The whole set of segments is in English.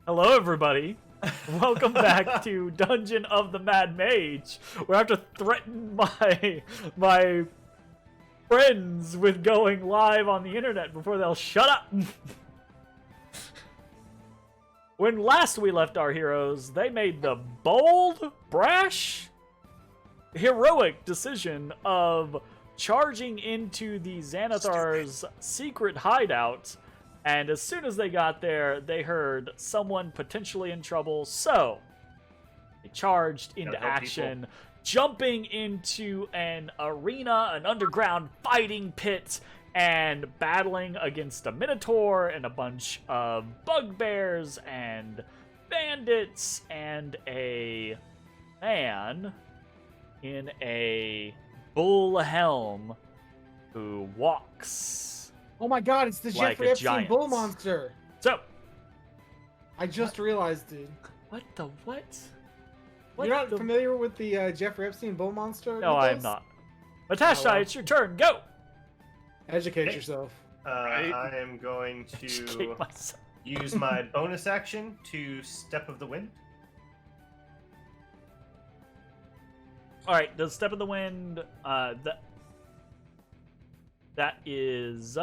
Hello, everybody. Welcome back to Dungeon of the Mad Mage, where I have to threaten my friends with going live on the internet before they'll shut up. When last we left our heroes, they made the bold, brash, heroic decision of charging into the Xanathar's secret hideout. And as soon as they got there, they heard someone potentially in trouble, so they charged into action, jumping into an arena, an underground fighting pit, and battling against a Minotaur and a bunch of bugbears and bandits and a man in a bull helm who walks. Oh my god, it's the Like Jeffrey Epstein giant. bull monster! So, I just realized, dude. what the what? You're not familiar with the Jeffrey Epstein bull monster? No, I am not. Matashtai, it's your turn. Go! Educate yourself. I am going to Educate myself. use my bonus action to Step of the Wind. Alright, does Step of the Wind, that is...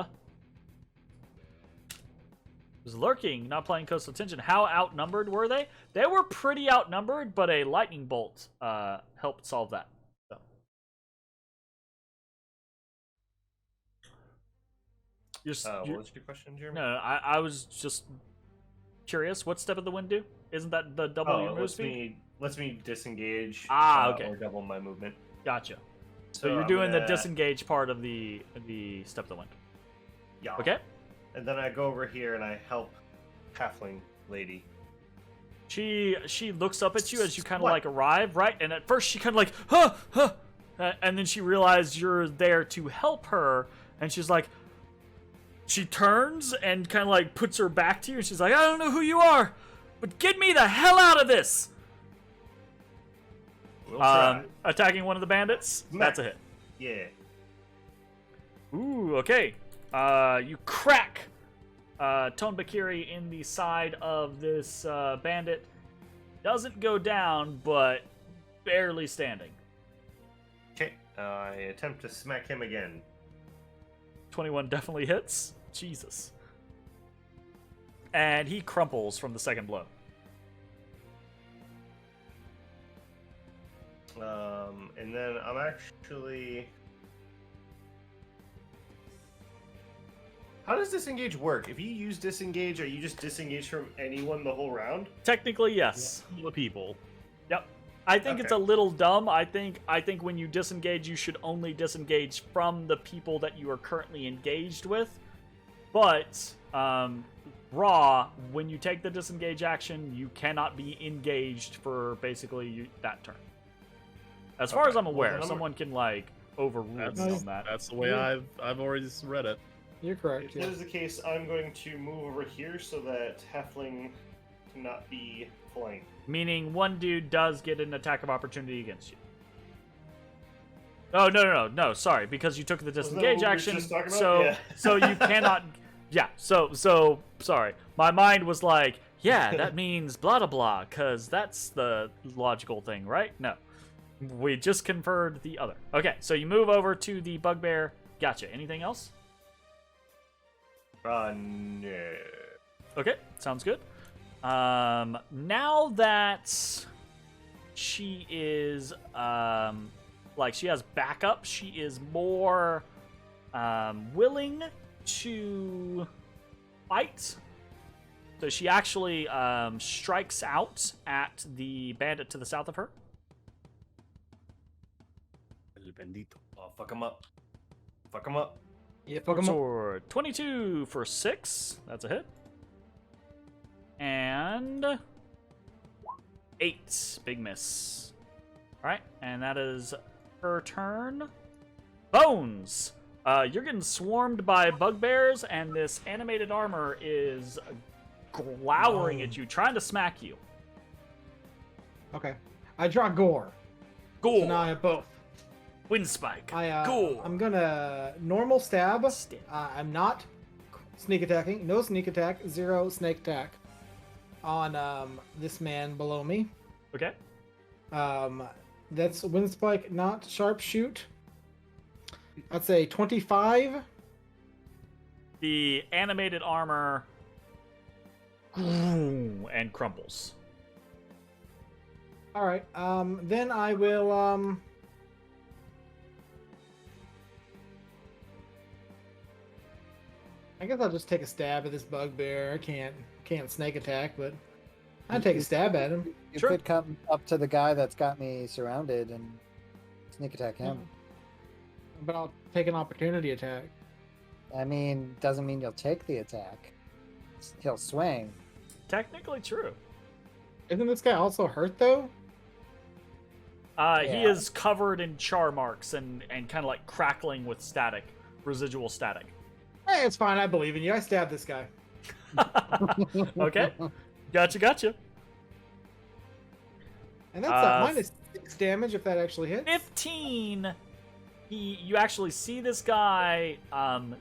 was lurking, not playing coastal tension. How outnumbered were they? They were pretty outnumbered, but a lightning bolt helped solve that. So. What was your question, Jeremy? No, I was just curious. What's Step of the Wind do? Isn't that the double your move speed? Lets me disengage. Okay. Or double my movement. Gotcha. So you're doing the disengage part of the Step of the Wind. Yeah. Okay. And then I go over here and I help Halfling Lady. She looks up at you as you kind of like arrive, right? And at first she kind of like, huh, and then she realized you're there to help her, and she's like, she turns and kind of like puts her back to you, and she's like, I don't know who you are, but get me the hell out of this. We'll try. Attacking one of the bandits. That's a hit. Yeah. Ooh, okay. You crack Tone Bakiri in the side of this bandit. Doesn't go down, but barely standing. Okay. I attempt to smack him again. 21 definitely hits. Jesus. And he crumples from the second blow. And then I'm actually... How does disengage work? If you use disengage, are you just disengaged from anyone the whole round? Technically, yes. The people. Yep. I think it's a little dumb. I think when you disengage, you should only disengage from the people that you are currently engaged with. But raw, when you take the disengage action, you cannot be engaged for basically that turn. As far as I'm aware, someone can like overrule me on that. That's the way I've already read it. You're correct. If that is the case, I'm going to move over here so that Halfling cannot be flanked. Meaning one dude does get an attack of opportunity against you. Oh, no, sorry, because you took the disengage action, so you cannot... Yeah, so, sorry. My mind was like, yeah, that means blah, blah, blah, because that's the logical thing, right? No. We just conferred the other. Okay, so you move over to the bugbear. Gotcha. Anything else? No. Okay, sounds good. Now that she is, she has backup, she is more, willing to fight. So she actually, strikes out at the bandit to the south of her. El bendito. Oh, fuck him up. Fuck him up. Yeah, fuck 'em up. Sword. 22 for 6. That's a hit. And 8. Big miss. Alright, and that is her turn. Bones! You're getting swarmed by bugbears, and this animated armor is glowering at you, trying to smack you. Okay. I draw Gore. Gore! So now I have both. Wind Spike. Gore. I'm gonna normal stab. I'm not sneak attacking. No sneak attack. 0 snake attack. on this man below me. Okay. That's wind spike, not sharpshoot. I'd say 25. The animated armor and crumbles. All right. Then I will. I guess I'll just take a stab at this bugbear. I can't snake attack, but I'd take a stab at him. You Sure. could come up to the guy that's got me surrounded and sneak attack him. But I'll take an opportunity attack. I mean, doesn't mean you'll take the attack. He'll swing. Technically true. Isn't this guy also hurt though? He Yeah. is covered in char marks and kind of like crackling with static, residual static. Hey, it's fine. I believe in you. I stabbed this guy. Okay. Gotcha. And that's minus 6 damage if that actually hits. 15. You actually see this guy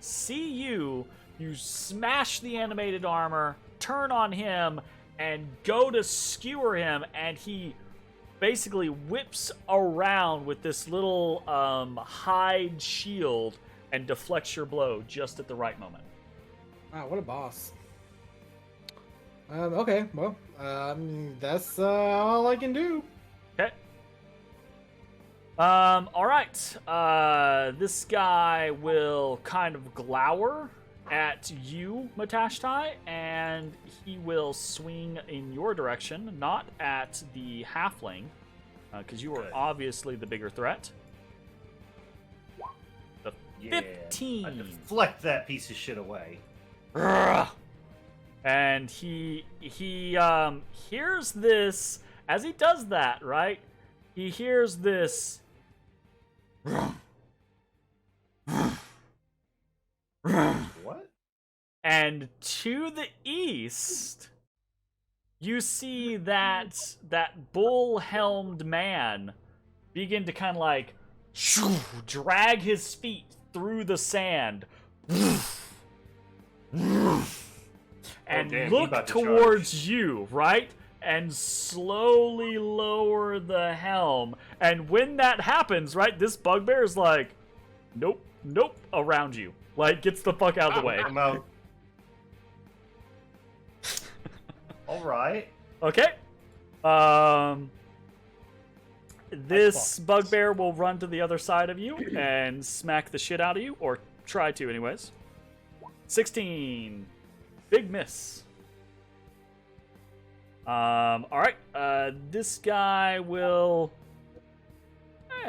see you. You smash the animated armor, turn on him, and go to skewer him, and he basically whips around with this little hide shield and deflects your blow just at the right moment. Wow, what a boss. Okay, well, that's all I can do. Okay. All right. This guy will kind of glower at you, Matashtai, and he will swing in your direction, not at the halfling, because you are Good. obviously the bigger threat. The Yeah. 15. I deflect that piece of shit away. Ugh. And he hears this as he does that, right? He hears this. What? And to the east, you see that bull-helmed man begin to kind of like drag his feet through the sand. And damn, he look about to towards you, right? And slowly lower the helm. And when that happens, right, this bugbear is like, nope, around you. Like, gets the fuck out of the way. I'm out. Alright. Okay. This bugbear will run to the other side of you and smack the shit out of you, or try to anyways. 16. Big miss. Alright. This guy will...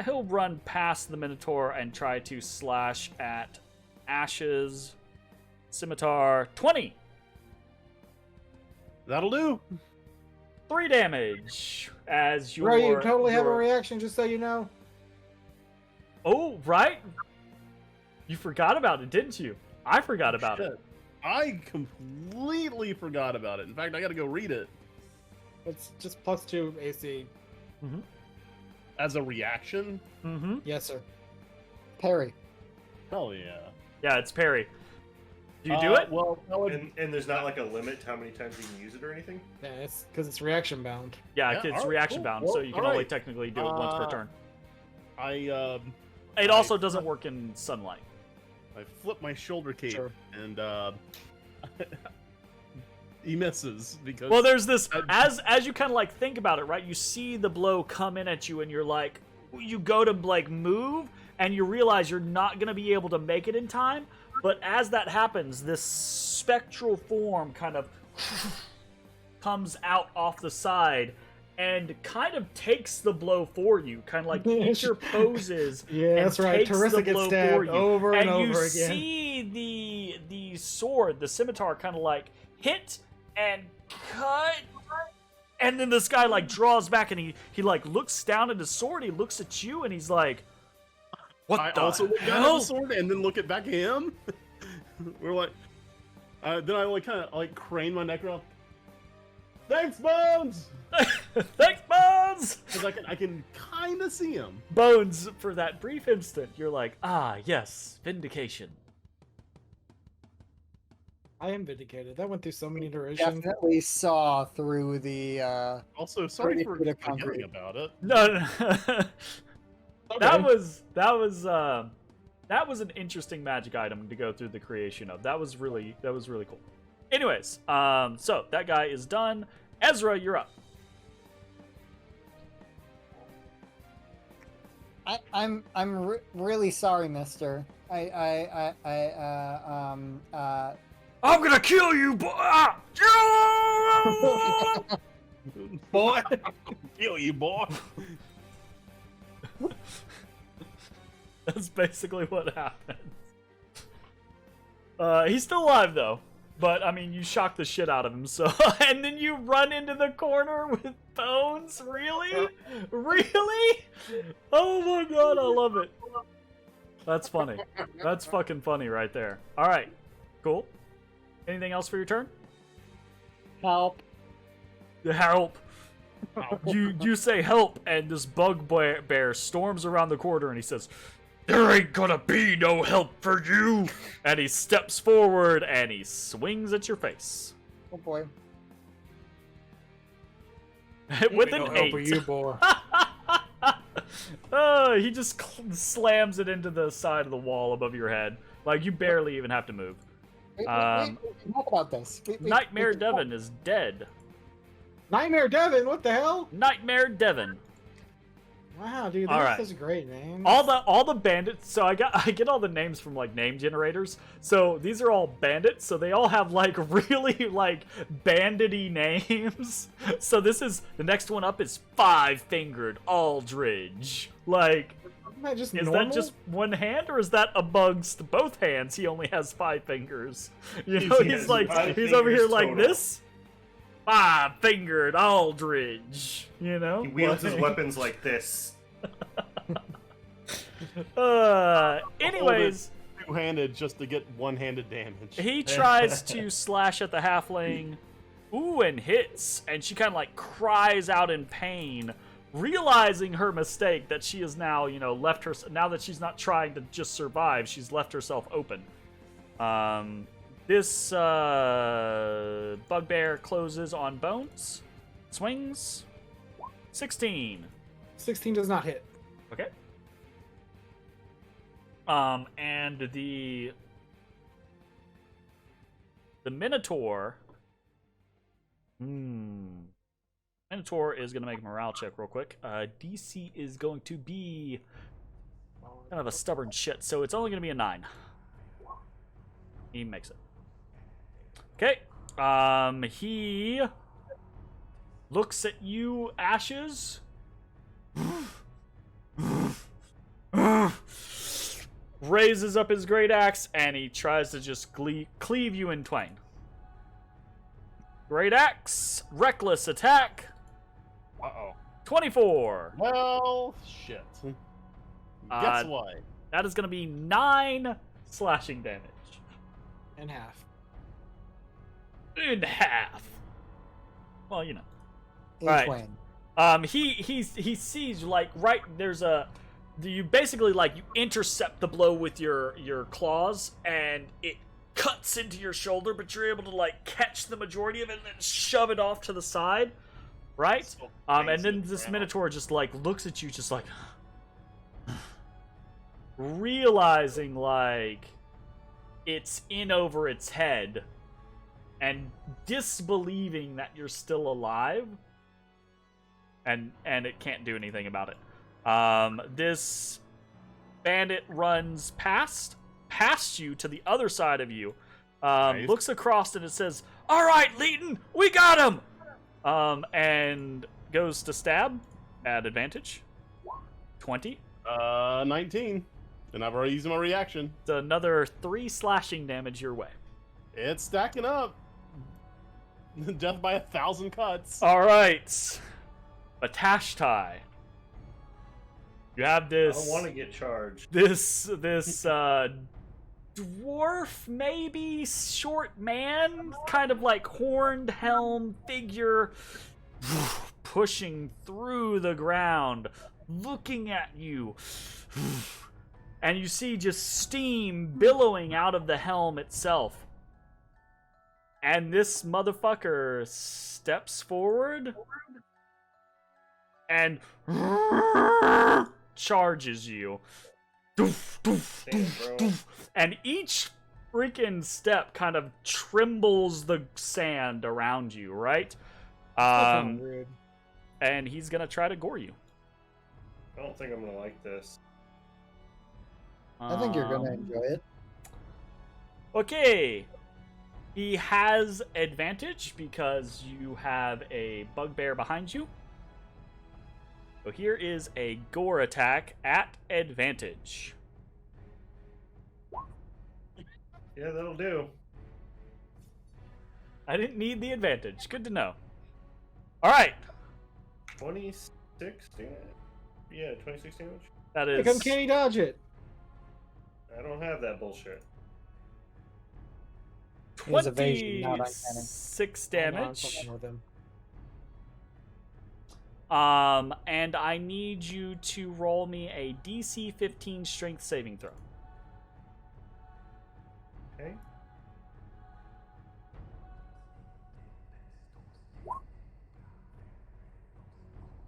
he'll run past the Minotaur and try to slash at Ash's scimitar. 20. That'll do. 3 damage as your... Right, you totally have a your- reaction, just so you know. Oh, right. You forgot about it, didn't you? I forgot about it. Shit. I completely forgot about it. In fact, I gotta go read it. It's just +2 AC. As a reaction? Mm-hmm. Yes, sir. Parry. Hell yeah. Yeah, it's parry. Do you do it? Well, that would... And there's not like a limit to how many times you can use it or anything? Yeah, it's because it's reaction bound. Yeah, Yeah, it's alright, reaction cool. bound, Well, so you can only alright. technically do it once per turn. I It also doesn't work in sunlight. I flip my shoulder cape Sure. and he misses because Well, there's this as you kind of like think about it, right? You see the blow come in at you, and you're like, you go to like move, and you realize you're not gonna be able to make it in time. But as that happens, this spectral form kind of comes out off the side and kind of takes the blow for you, kind of like interposes. Yeah, and that's right. takes Teresa the gets blow stabbed for you. over and over you again. see the sword, the scimitar, kind of like hit and cut, and then this guy like draws back, and he like looks down at his sword. He looks at you, and he's like, "What I the also look down at hell?" the sword and then look at back at him. We're like, then I like kind of like crane my neck around. Thanks, Bones. Thanks, Bones. Because I can kind of see him. Bones, for that brief instant, you're like, ah, yes, vindication. I am vindicated. That went through so many iterations. Definitely saw through the. Also, sorry for Pretty forgetting concrete. about it. No. Okay. That was an interesting magic item to go through the creation of. That was really cool. Anyways, so that guy is done. Ezra, you're up. I'm really sorry, Mister. I'm gonna kill you, boy! Boy, kill you, boy. That's basically what happened. He's still alive though, but I mean, you shocked the shit out of him. So, and then you run into the corner with bones. Really? Really? Oh my god, I love it. That's funny. That's fucking funny right there. All right, cool. Anything else for your turn? Help. Help. You say help, and this bugbear storms around the corner, and he says, "There ain't gonna be no help for you!" And he steps forward, and he swings at your face. Oh boy. With No an help for 8. you, boy. He just slams it into the side of the wall above your head. Like, you barely even have to move. Wait, talk about this. Nightmare Devon is dead. Nightmare Devon, what the hell? Nightmare Devon. Wow, dude, All that's right. such a great name. All the bandits. So I get all the names from like name generators. So these are all bandits. So they all have like really like bandity names. So this is the next one up is 5-fingered Aldridge. Like, Isn't that just is normal? that just one hand, or is that amongst both hands? He only has 5 fingers. You know, He he's has like 5 he's over here fingers like total. this. 5-fingered Aldridge. You know, He wields his Like- weapons like this. Anyways, Two-handed just to get one-handed damage. he tries to slash at the halfling. Ooh, and hits. And she kind of like cries out in pain, realizing her mistake that she has now, you know, left her. Now that she's not trying to just survive, she's left herself open. This bugbear closes on Bones. Swings. 16. 16 does not hit. Okay. And the Minotaur. Minotaur is gonna make a morale check real quick. DC is going to be kind of a stubborn shit, so it's only gonna be a 9. He makes it. Okay. He looks at you, Ashes. Raises up his great axe, and he tries to just cleave you in twain. Great axe, reckless attack, Uh-oh. 24. Well, shit. Guess what? That is going to be 9 slashing damage. And half. In half. Well, you know. In Right. twain. He sees like right there's a you basically like you intercept the blow with your claws, and it cuts into your shoulder, but you're able to like catch the majority of it and then shove it off to the side, right? So And crazy, then this Grandma. Minotaur just like looks at you, just like realizing like it's in over its head, and disbelieving that you're still alive. And it can't do anything about it. This bandit runs past you to the other side of you. Nice. Looks across and it says, "All right, Leighton, we got him!" And goes to stab at advantage. 20. 19. And I've already used my reaction. It's another 3 slashing damage your way. It's stacking up. Death by 1,000 cuts. All right. Matashtai. You have I this. don't want to get charged. This dwarf, maybe short man, kind of like horned helm figure, pushing through the ground, looking at you, and you see just steam billowing out of the helm itself. And this motherfucker steps forward and charges you. Doof, doof, Damn, doof, bro. doof. And each freaking step kind of trembles the sand around you, right? That's kinda rude. And he's gonna try to gore you. I don't think I'm gonna like this. I think you're gonna Um, enjoy it. Okay. He has advantage because you have a bugbear behind you. So here is a gore attack at advantage. Yeah, that'll do. I didn't need the advantage. Good to know. All right. 26 damage? Yeah, 26 damage? That Like, is uncanny dodge it. I don't have that bullshit. His evasion, not uncanny. 26 I know, I'm damage. fucking with him. And I need you to roll me a DC 15 strength saving throw. Okay.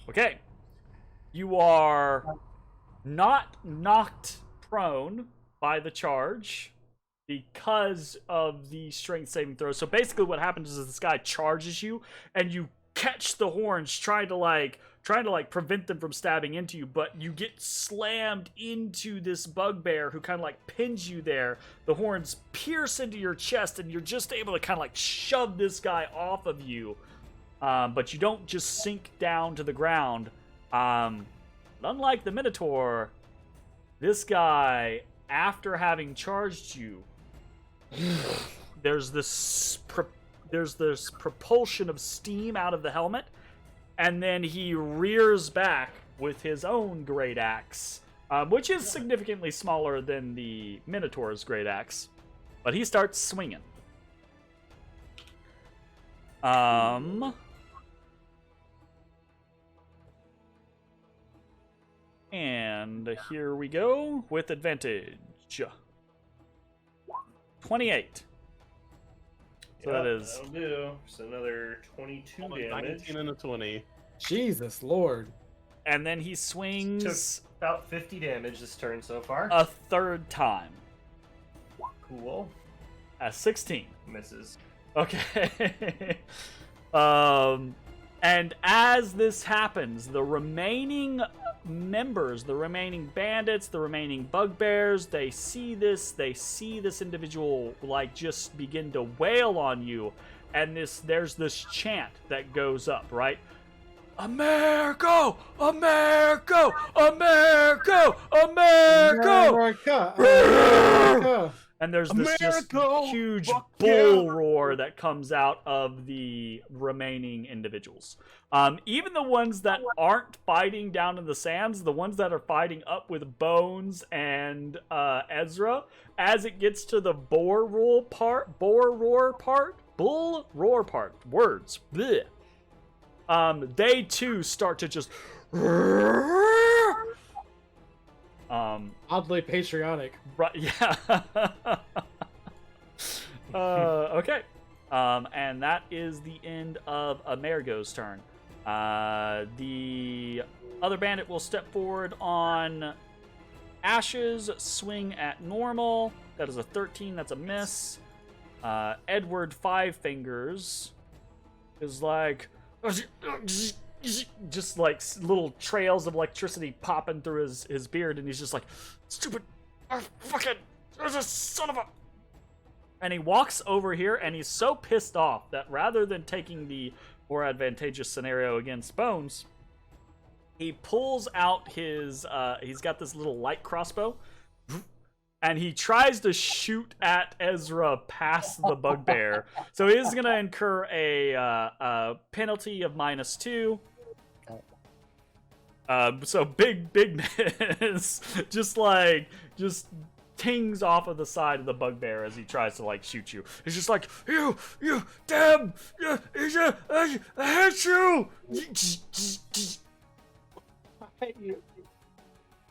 Okay. You are not knocked prone by the charge because of the strength saving throw. So basically what happens is this guy charges you and you catch the horns trying to prevent them from stabbing into you, but you get slammed into this bugbear who kind of like pins you there. The horns pierce into your chest and you're just able to kind of like shove this guy off of you. But you don't just sink down to the ground. Unlike the Minotaur, this guy, after having charged you, there's this propulsion of steam out of the helmet, and then he rears back with his own great axe, which is significantly smaller than the Minotaur's great axe, but he starts swinging. And here we go with advantage. 28. So that is That'll do. So another 22 damage. 19 and a 20. Jesus Lord. and then he swings Took about 50 damage this turn so far. a third time. Cool. At 16. Misses. Okay. And as this happens, the remaining members, the remaining bandits, the remaining bugbears, they see this individual like just begin to wail on you, and there's this chant that goes up, right? America! America! America! America! America! And there's this just America, huge fuck bull yeah. roar that comes out of the remaining individuals. Even the ones that aren't fighting down in the sands, the ones that are fighting up with Bones and Ezrah, as it gets to the bull roar part, words, bleh. They too start to just Oddly patriotic. right, yeah. Okay. And that is the end of Amerigo's turn. The other bandit will step forward on Ashes, swing at normal. That is a 13, that's a miss. Edward Five Fingers is like just like little trails of electricity popping through his beard, and he's just like, stupid fucking son of a. And he walks over here, and he's so pissed off that rather than taking the more advantageous scenario against Bones, he pulls out his he's got this little light crossbow, and he tries to shoot at Ezrah past the bugbear. So he's gonna incur a penalty of -2. So big miss, just tings off of the side of the bugbear as he tries to like shoot you. He's just like, you damn, I hate you. I hate you.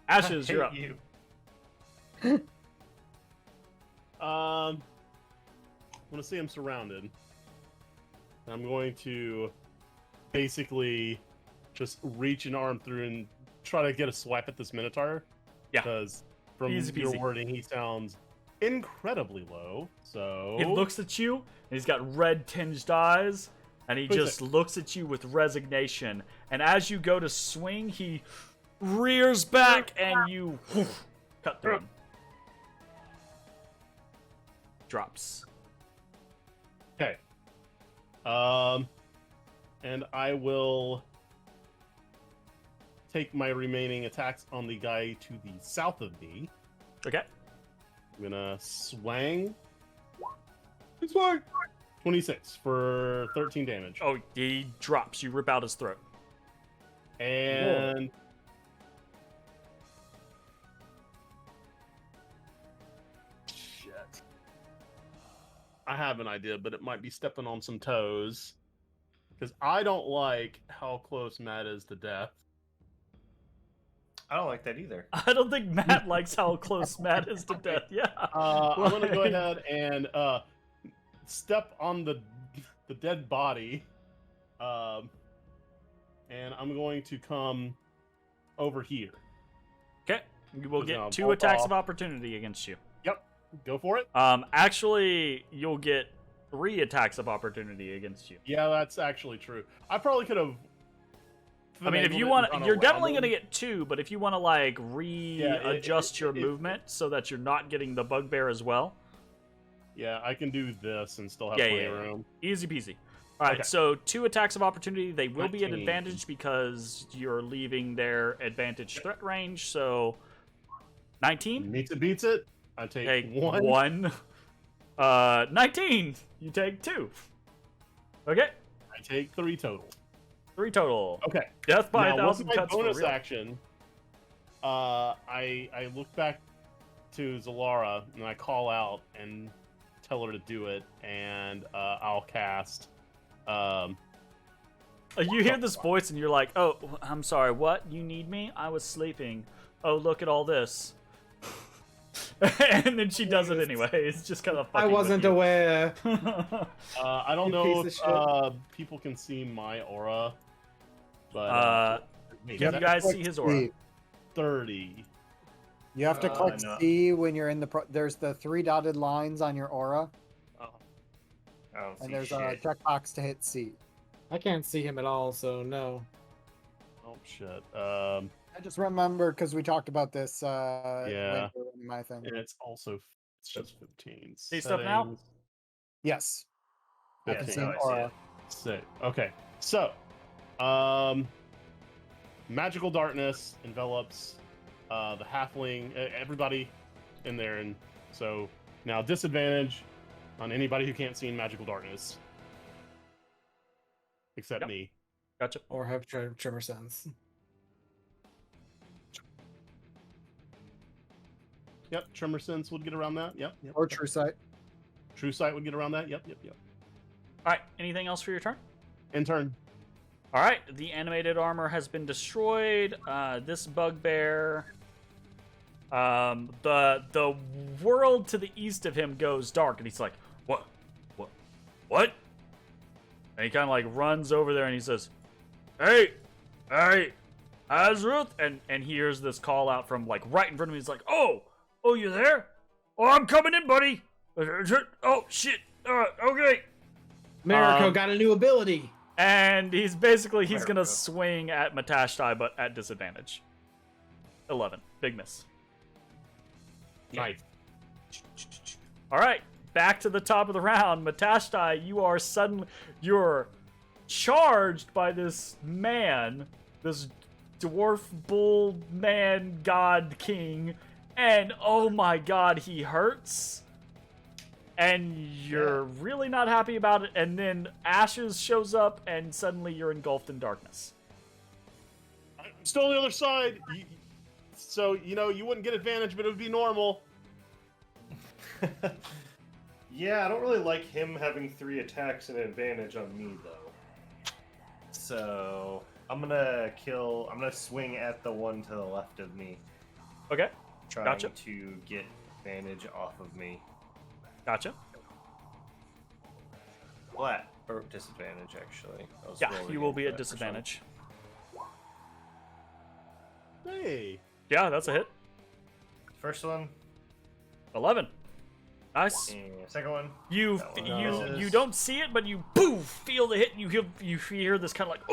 Ashes, I you're hate up. you. I want to see him surrounded. I'm going to basically just reach an arm through and try to get a swipe at this Minotaur. Yeah. Because from Easy your peasy. wording, he sounds incredibly low. So He looks at you, and he's got red-tinged eyes, and he just looks at you with resignation. And as you go to swing, he rears back, and you cut through him. Drops. Okay. And I will take my remaining attacks on the guy to the south of me. Okay. I'm gonna swang. Swang! 26 for 13 damage. Oh, he drops. You rip out his throat. And shit. I have an idea, but it might be stepping on some toes. Because I don't like how close Matt is to death. I don't like that either. I don't think Matt likes how close Matt is to death. Yeah. I'm gonna go ahead and step on the dead body, and I'm going to come over here. Okay. You will Now, get 2 bolt attacks off. of opportunity against you. Yep, go for it. Actually, you'll get 3 attacks of opportunity against you. Yeah, that's actually true. I probably could have. I mean, if you want, you're definitely going to get 2, but if you want to like readjust your movement so that you're not getting the bugbear as well. Yeah, I can do this and still have Yeah, plenty yeah, of yeah. room. Easy peasy. All right, Okay. so 2 attacks of opportunity. They will be at 19. advantage because you're leaving their advantage threat range. So 19. Meets it, beats it. I take Take 1. 1. 19. You take 2. Okay. I take 3 total. 3 total. Okay. Death by Now, with 1,000 my cuts for bonus real. action, I look back to Zalara and I call out and tell her to do it, and I'll cast. You hear this voice and you're like, "Oh, I'm sorry. What? You need me? I was sleeping. Oh, look at all this." And then she does it anyway. It's just kind of. I wasn't aware. I don't You know piece if of people can see my aura, but Can you guys see his aura? C. 30. You have to click no. C when you're in the. There's the 3 dotted lines on your aura, I don't see and there's shit. a checkbox to hit C. I can't see him at all, so no. Oh shit. I just remembered because we talked about this. Yeah. Later in my thing. And it's just 15. See stuff now? Settings, Yes, I can 15. see now an I see aura. it. Sick. Okay. So, magical darkness envelops the halfling, everybody in there, and so now disadvantage on anybody who can't see in magical darkness, except Yep. me. Gotcha. Or have tremor sense. Yep. Tremor sense would get around that. Yep. Or true sight. True sight would get around that. Yep. All right. Anything else for your turn? In turn. All right. The animated armor has been destroyed. This bugbear. The world to the east of him goes dark, and he's like, what? And he kind of like runs over there, and he says, "Hey, Ezrah!" And he hears this call out from like right in front of him. He's like, "Oh, you there? Oh, I'm coming in, buddy. Oh shit. Okay." Mariko got a new ability. And he's basically gonna America. swing at Matashtai, but at disadvantage. 11, big miss. Nice. All right, back to the top of the round. Matashtai, you're charged by this man, this dwarf bull man god king, and oh my god, he hurts. And you're really not happy about it, and then Ashes shows up, and suddenly you're engulfed in darkness. I'm still on the other side. So, you wouldn't get advantage, but it would be normal. Yeah, I don't really like him having 3 attacks and advantage on me though. So I'm gonna swing at the one to the left of me, Okay, trying Gotcha. to get advantage off of me. gotcha. What? Or disadvantage, actually. I was Yeah, rolling you will into be at that first one. disadvantage. Hey. Yeah, that's a hit. First one. 11. Nice. And second one. You That one you misses. you don't see it, but you boom feel the hit, and you hear this kind of like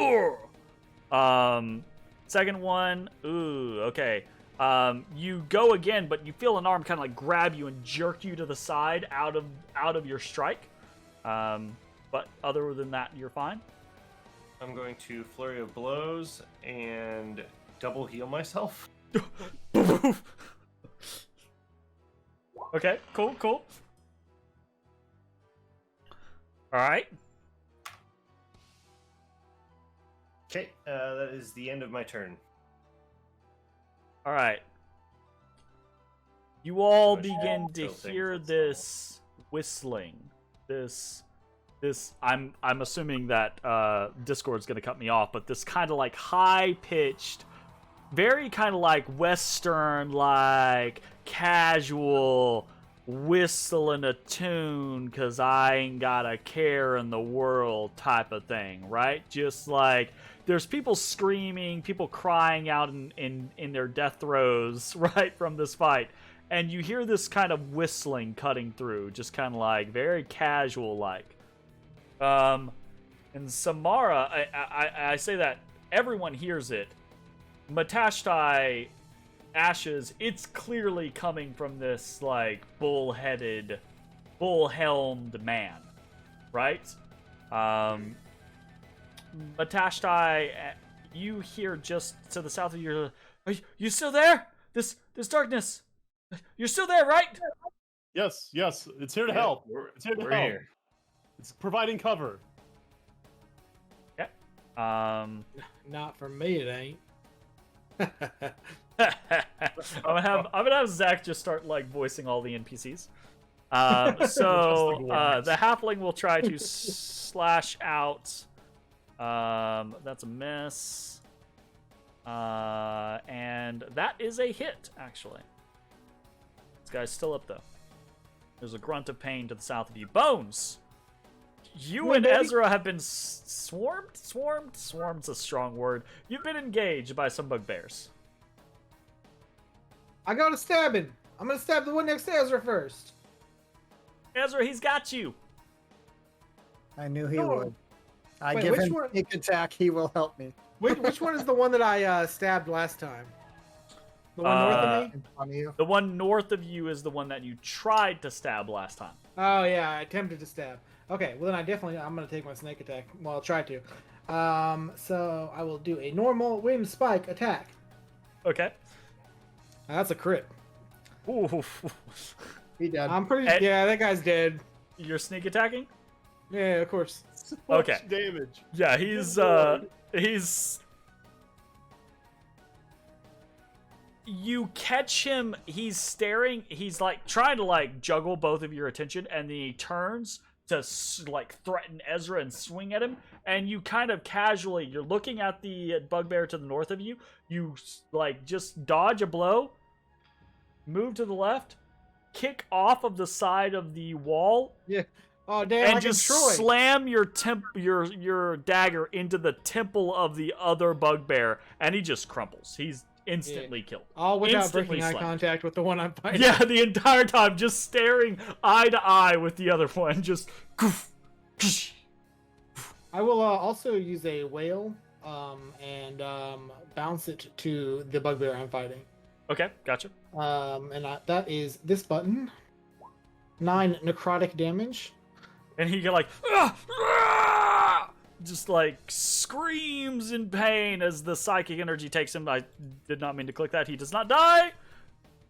oh. Second one. Ooh, okay. You go again, but you feel an arm kind of like grab you and jerk you to the side out of your strike. But other than that, you're fine. I'm going to flurry of blows and double heal myself. Okay, cool. All right. Okay, that is the end of my turn. All right. You all Pretty much begin to tilting hear towards this whistling. This I'm assuming that Discord's going to cut me off, but this kind of like high-pitched, very kind of like Western, like casual whistling a tune because I ain't got a care in the world type of thing, right? Just like there's people screaming, people crying out in their death throes, right, from this fight. And you hear this kind of whistling cutting through, just kind of like very casual like. And Samara, I say that everyone hears it. Matashtai, Ashes, it's clearly coming from this like bull-headed, bull-helmed man, right? Matashtai, you hear just to the south of you. Are you still there? This darkness. You're still there, right? Yes, it's here to help. It's here to We're help. here. It's providing cover. Yeah. Not for me, it ain't. I'm gonna have Zach just start like voicing all the NPCs. The halfling will try to slash out. That's a miss. And that is a hit, actually. This guy's still up though. There's a grunt of pain to the south of you. Bones! You and Ezra have been swarmed? Swarmed's a strong word. You've been engaged by some bugbears. I gotta stab him. I'm gonna stab the one next to Ezra first. Ezra, he's got you. I knew he No. would. I Wait, give which him one? sneak attack. He will help me. Which one is the one that I stabbed last time? The one north of me? In front of you. The one north of you is the one that you tried to stab last time. Oh yeah, I attempted to stab. Okay, well then I'm gonna take my snake attack. Well, I'll try to. So I will do a normal wind spike attack. Okay. That's a crit. Ooh. He dead. I'm pretty. And- Yeah, that guy's dead. You're sneak attacking? Yeah, of course. So much Okay. damage. Yeah, he's you catch him, he's staring, he's like trying to like juggle both of your attention, and then he turns to like threaten Ezra and swing at him, and you kind of casually, you're looking at the bugbear to the north of you, you like just dodge a blow, move to the left, kick off of the side of the wall, Yeah. Oh damn! and like just in Troy. slam your dagger into the temple of the other bugbear, and he just crumples. He's instantly killed. All without instantly breaking eye slain. contact with the one I'm fighting. Yeah, the entire time, just staring eye to eye with the other one, just. I will also use a whale and bounce it to the bugbear I'm fighting. Okay, gotcha. That is this button. 9 necrotic damage. And he like, "Ah! Ah!" just like screams in pain as the psychic energy takes him. I did not mean to click that. He does not die,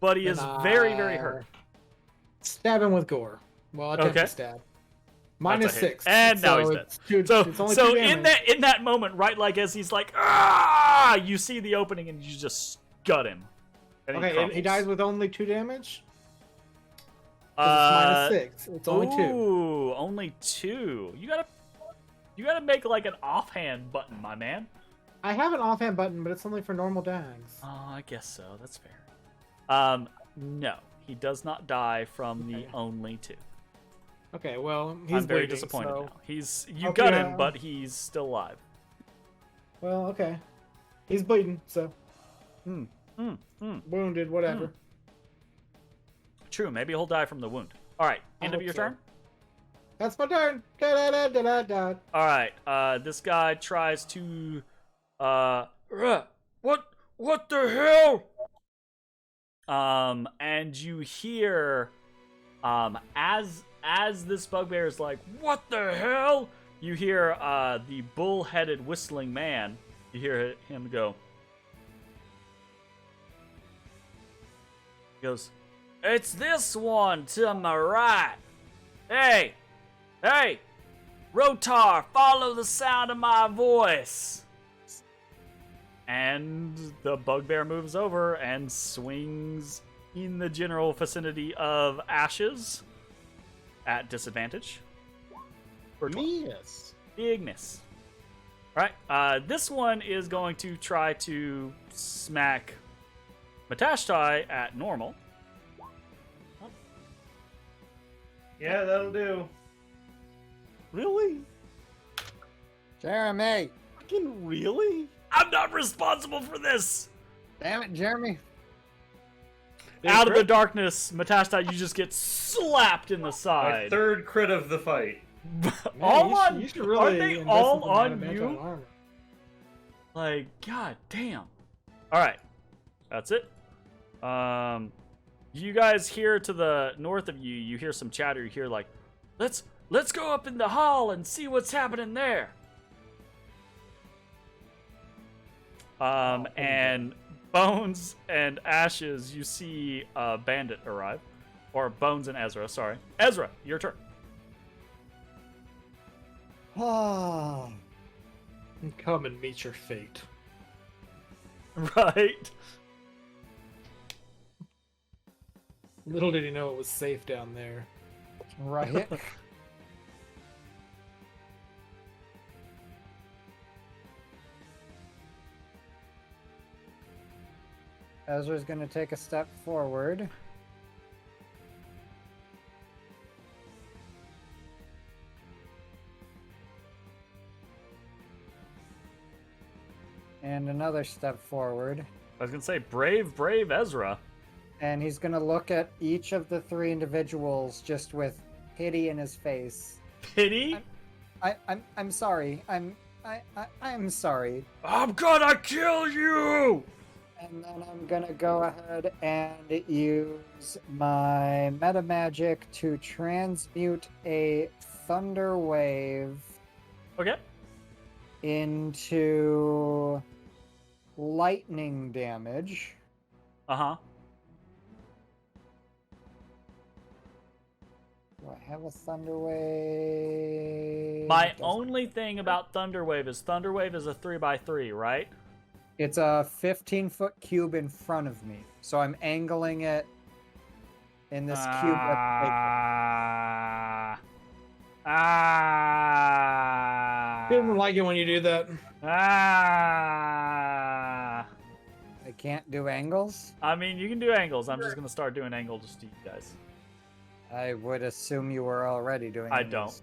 but he is And very, very hurt. Stab him with gore. Well, attempt Okay. to stab. Minus That's a hit. 6. And now he's dead. it's two- So, it's only so 2 in damage. that moment, right, like as he's like, ah, you see the opening and you just gut him. And Okay, and he crumples. dies with only 2 damage? 'Cause Uh, it's minus 6. It's only 2. Ooh, only 2. You gotta make like an offhand button, my man. I have an offhand button, but it's only for normal dags. Oh, I guess so. That's fair. No, he does not die from the Okay. only 2. Okay, well, he's I'm very bleeding, disappointed so... now. You Okay, got him, but he's still alive. Well, okay. He's bleeding, so... Wounded, whatever. True, maybe he'll die from the wound. All right, I end of hope your so. turn. That's my turn! Da-da-da-da-da-da. All right, this guy tries to, what the hell? And you hear, as this bugbear is like, what the hell? You hear, the bull-headed whistling man. You hear him go. He goes, it's this one to my right. Hey, Rotar, follow the sound of my voice. And the bugbear moves over and swings in the general vicinity of Ashes at disadvantage. Miss. Big miss. Alright, this one is going to try to smack Matashtai at normal. Yeah, that'll do. Really? Jeremy! Fucking really? I'm not responsible for this! Damn it, Jeremy! Out of the darkness, Matashtai, you just get slapped in the My side. third crit of the fight. All you on you should aren't really they invest all in some on adamantine you? armor. Like, god damn. Alright. That's it. You guys hear to the north of you, you hear some chatter, you hear like, let's go up in the hall and see what's happening there. And Bones and Ashes, you see a bandit arrive. Or Bones and Ezra, sorry. Ezra, your turn. Oh, Come and meet your fate. Right. Little did he know it was safe down there. right. Ezra's gonna take a step forward. And another step forward. I was gonna say, brave Ezra. And he's gonna look at each of the three individuals just with pity in his face. Pity? I'm sorry. I'm sorry. I'm gonna kill you! And then I'm gonna go ahead and use my meta magic to transmute a thunder wave Okay. into lightning damage. Uh-huh. Do I have a thunder wave? My Doesn't- only thing about Thunderwave is Thunderwave is a 3x3, right? It's a 15-foot cube in front of me, so I'm angling it in this cube. Didn't like it when you do that. I can't do angles. I mean, you can do angles. I'm just gonna start doing angles to you guys. I would assume you were already doing. I angles.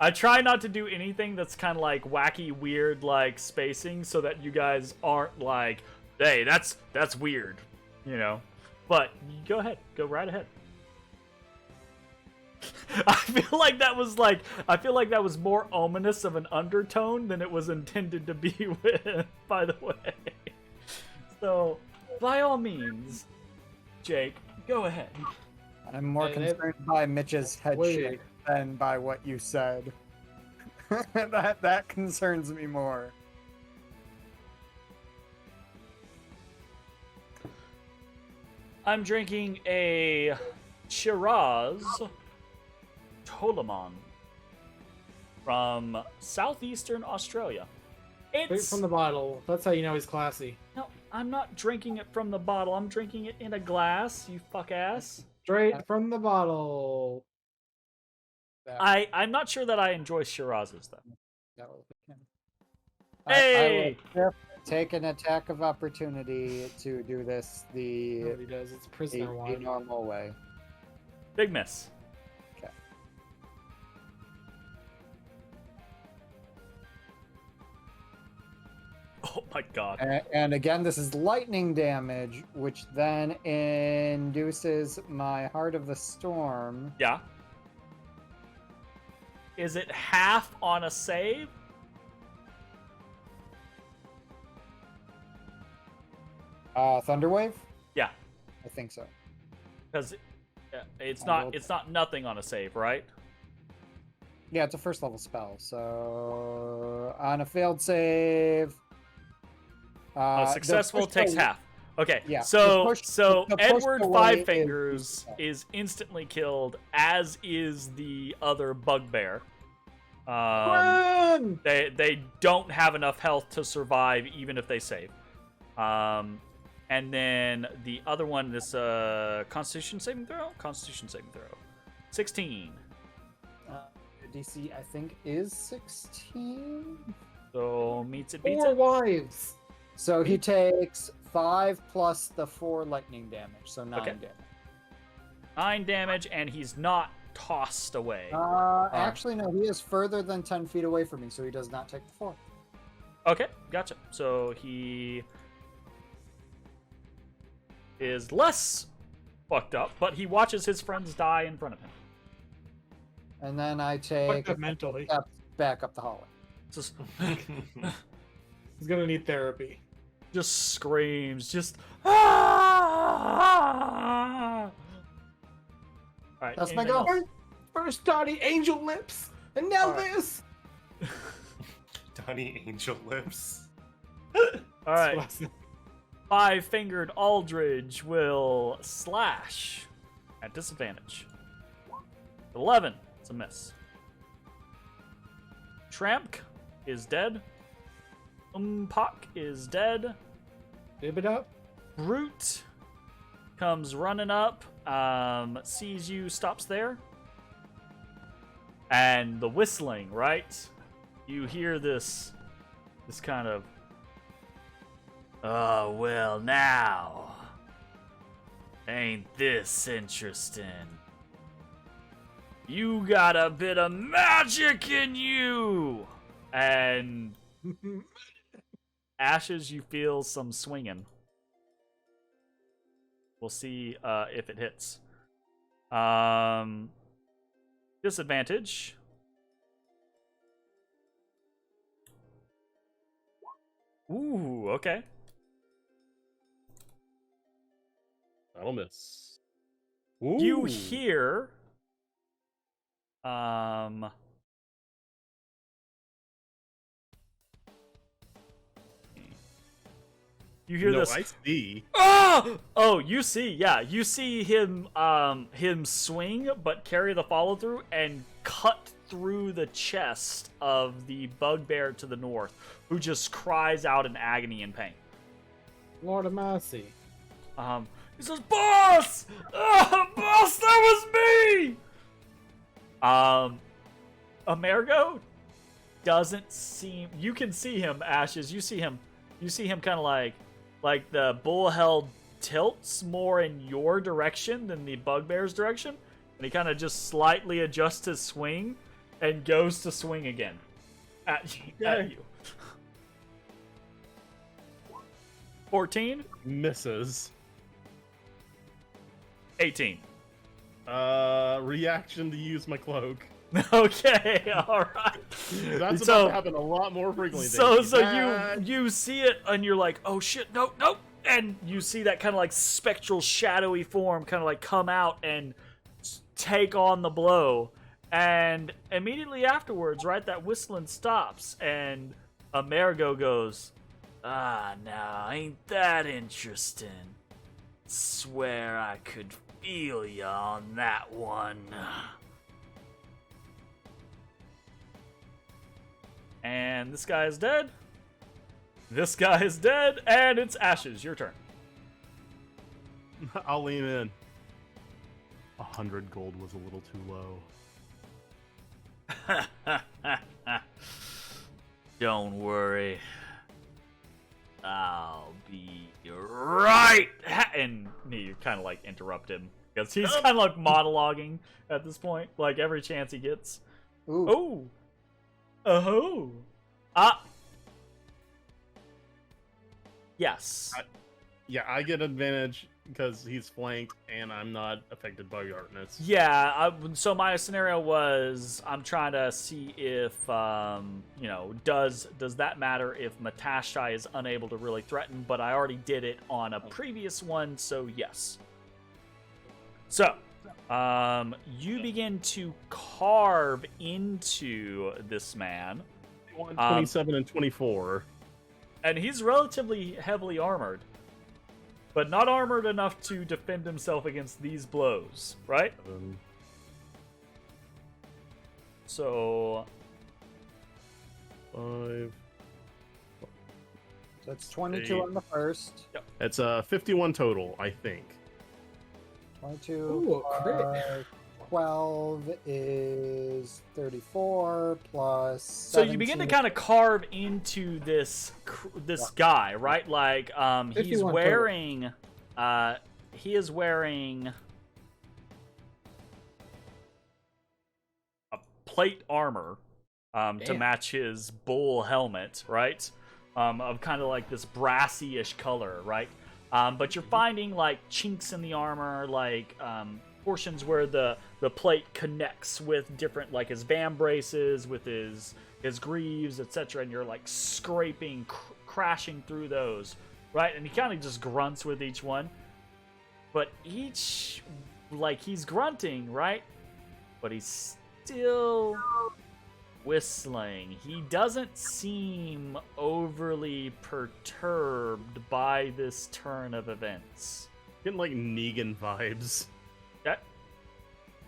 I try not to do anything that's kind of like wacky, weird, like spacing, so that you guys aren't like, "Hey, that's weird," you know. But go ahead, go right ahead. I feel like that was more ominous of an undertone than it was intended to be with. By the way, so by all means, Jake, go ahead. I'm more Hey, that- concerned by Mitch's head Wait. shape than by what you said. that concerns me more. I'm drinking a Shiraz Tolemon from southeastern Australia. Straight It's from the bottle. That's how you know he's classy. no, I'm not drinking it from the bottle. I'm drinking it in a glass. You fuck ass. Straight from the bottle. I'm not sure that I enjoy Shirazes though. That was Hey! I will take an attack of opportunity to do this the Nobody does. It's prisoner wine. normal way. Big miss. Okay. Oh my god. And again, this is lightning damage, which then induces my Heart of the Storm. Yeah. Is it half on a save? Thunderwave? Yeah, I think so. because it's not nothing on a save, right? Yeah, it's a first level spell. So on a failed save, Successful takes half. Okay, Yeah, so the push Edward away Five Fingers is instantly killed, as is the other bugbear. Run! They don't have enough health to survive, even if they save. And then the other one, this Constitution saving throw. 16. DC, I think, is 16. So meets it, beats 4 it. wives. So he takes 5 plus the 4 lightning damage, so 9 Okay. damage. 9 damage, and he's not tossed away. Actually, no, he is further than 10 feet away from me, so he does not take the 4. Okay, gotcha. So he is less fucked up, but he watches his friends die in front of him. And then I take Fucked up mentally. steps back up the hallway. Just, He's gonna need therapy. just screams, just. Ah! All right, That's my anything goal. else? First Donnie Angel Lips, and now Alright. this. Donnie Angel Lips. All right, Five-fingered Aldridge will slash at disadvantage. 11. It's a miss. Tramp is dead. Pak is dead. Bib it up. Brute comes running up, sees you, stops there. And the whistling, right? You hear this kind of, oh, well, now. Ain't this interesting? You got a bit of magic in you! And Ashes, you feel some swinging. We'll see if it hits. Disadvantage. Ooh, okay. That'll miss. You Ooh. hear you hear No, this. I see. Oh, you see, yeah, you see him swing but carry the follow through and cut through the chest of the bugbear to the north, who just cries out in agony and pain. Lord of mercy. He says, "Boss! Boss, that was me!" Amerigo doesn't seem. You can see him, Ashes. You see him kind of like the bullheld tilts more in your direction than the bugbear's direction, and he kind of just slightly adjusts his swing and goes to swing again at you. 14, Misses. 18. Reaction to use my cloak. Okay, all right. That's So- about to happen a lot more frequently. So than you see it and you're like, oh shit, no, and you see that kind of like spectral shadowy form kind of like come out and take on the blow, and immediately afterwards, right, that whistling stops and Amerigo goes, now ain't that interesting? Swear I could feel ya on that one. And this guy is dead. This guy is dead, and it's Ashes. Your turn. I'll lean in. 100 gold was a little too low. Don't worry. I'll be right. And you kind of like interrupt him because he's kind of like monologuing at this point, like every chance he gets. Ooh. Oh. Oh. Ah. Yes. Yeah, I get advantage because he's flanked and I'm not affected by darkness. Yeah, so my scenario was I'm trying to see if, does that matter if Matashtai is unable to really threaten, but I already did it on a previous one, so yes. So, you begin to carve into this man. 27 and 24. And he's relatively heavily armored, but not armored enough to defend himself against these blows, right? So 5. That's 22 8. on the first. It's 51 total, I think. 22 Ooh, a crit. 12 is 34 plus. So you begin to kind of carve into this guy, right? Like he's 51 wearing he is wearing a plate armor to Damn. match his bull helmet, right? Of kind of like this brassy-ish color, right? But you're finding like chinks in the armor, like portions where the plate connects with different, like his vambraces, with his greaves, etc. And you're like scraping, crashing through those, right? And he kind of just grunts with each one. But each, like, he's grunting, right? But he's still whistling. He doesn't seem overly perturbed by this turn of events. Getting like Negan vibes. Okay.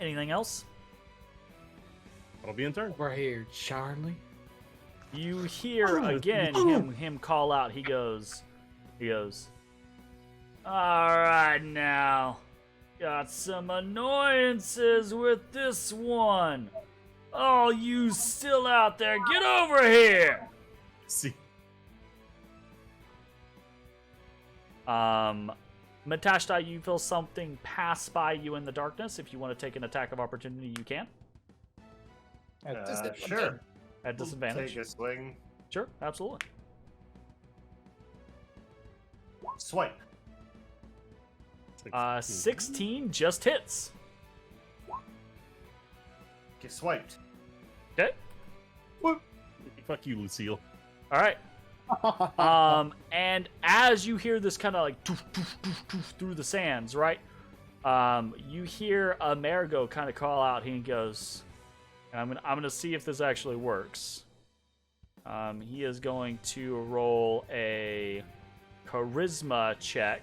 Anything else? That'll be in turn. Over here, Charlie. You hear again him call out. He goes, all right now, got some annoyances with this one. All you still out there, get over here. See. Matashtai, you feel something pass by you in the darkness. If you want to take an attack of opportunity, you can. Sure. At disadvantage. Take a swing. Sure, absolutely. Swipe. 16 just hits. Get swiped. Okay. Fuck you, Lucille. All right. And as you hear this kind of like doof, doof, doof, doof through the sands, right? You hear Amerigo kind of call out. He goes, and I'm gonna see if this actually works. He is going to roll a charisma check.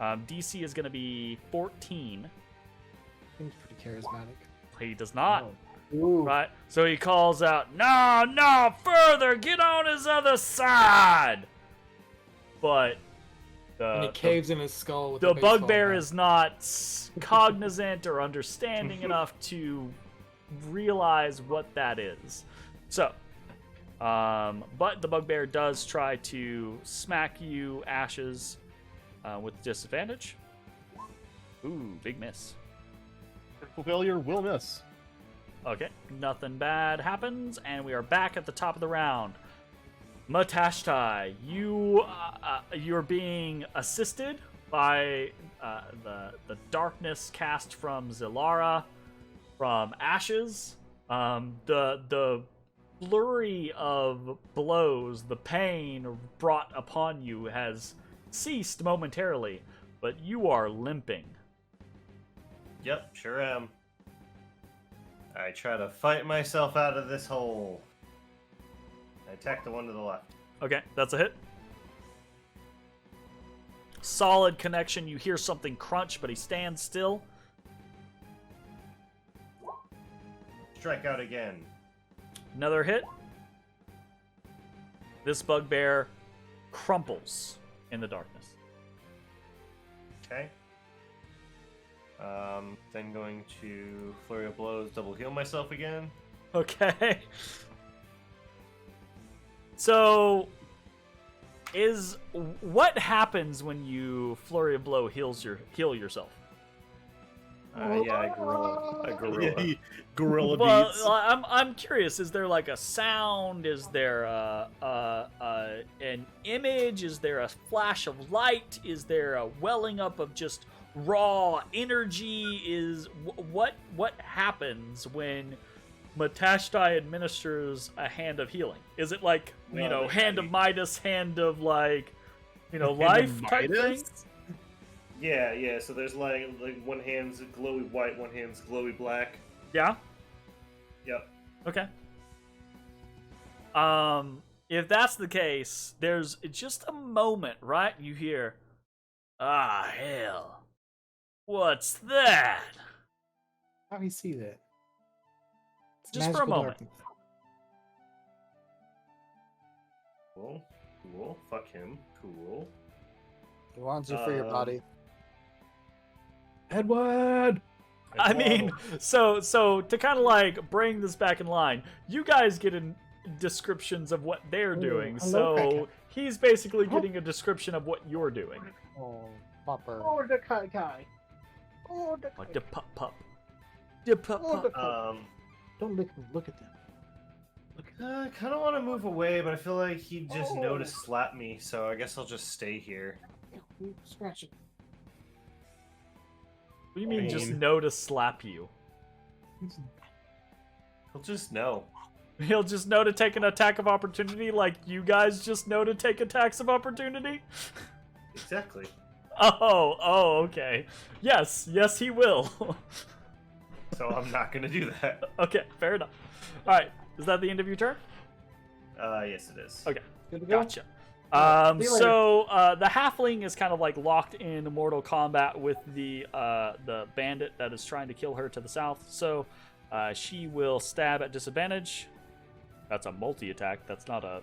DC is going to be 14. Seems pretty charismatic. He does not. Ooh. Right? So he calls out, no, further, get on his other side. But And he caves in his skull with the a baseball bugbear bat. is not cognizant or understanding enough to realize what that is. So, but the bugbear does try to smack you, Ashes, with disadvantage. Ooh, big miss. Critical failure will miss. Okay, nothing bad happens, and we are back at the top of the round. Matashtai, you're being assisted by the darkness cast from Zilara, from Ashes. The flurry of blows, the pain brought upon you has ceased momentarily, but you are limping. Yep, sure am. I try to fight myself out of this hole. I attack the one to the left. Okay, that's a hit. Solid connection. You hear something crunch, but he stands still. Strike out again. Another hit. This bugbear crumples in the darkness. Okay. Then going to flurry of blows, double heal myself again. Okay. So, what happens when you flurry of blow heal yourself? Yeah, a gorilla. A gorilla. Gorilla Well, beats. I'm curious. Is there like a sound? Is there an image? Is there a flash of light? Is there a welling up of just raw energy? What happens when Matashtai administers a hand of healing? Is it like hand of Midas, hand of like life type thing? Yeah. So there's like one hand's glowy white, one hand's glowy black. Yeah. Yep. Okay. If that's the case, there's just a moment, right? You hear, "Ah, hell. What's that?" How do you see that? It's Just for a magical moment. darkness. Cool. Fuck him. Cool. He wants you for your body. Edward! I mean, so to kind of like bring this back in line, you guys get in descriptions of what they're doing. hello, So Becca. he's basically getting a description of what you're doing. Oh, Bopper. Oh, the kai. Oh, the Like the pup. The pup. Don't look at them. I kind of want to move away, but I feel like he'd just know to slap me, so I guess I'll just stay here. Scratch it. What do you mean, I just mean- know to slap you? He'll just know. He'll just know to take an attack of opportunity, like you guys just know to take attacks of opportunity? Exactly. Oh, okay. Yes, he will. So I'm not gonna do that. Okay, fair enough. Alright, is that the end of your turn? Yes it is. Okay, Good to go? gotcha. See you So the halfling is kind of like locked in mortal combat with the bandit that is trying to kill her to the south. So she will stab at disadvantage. That's a multi-attack. That's a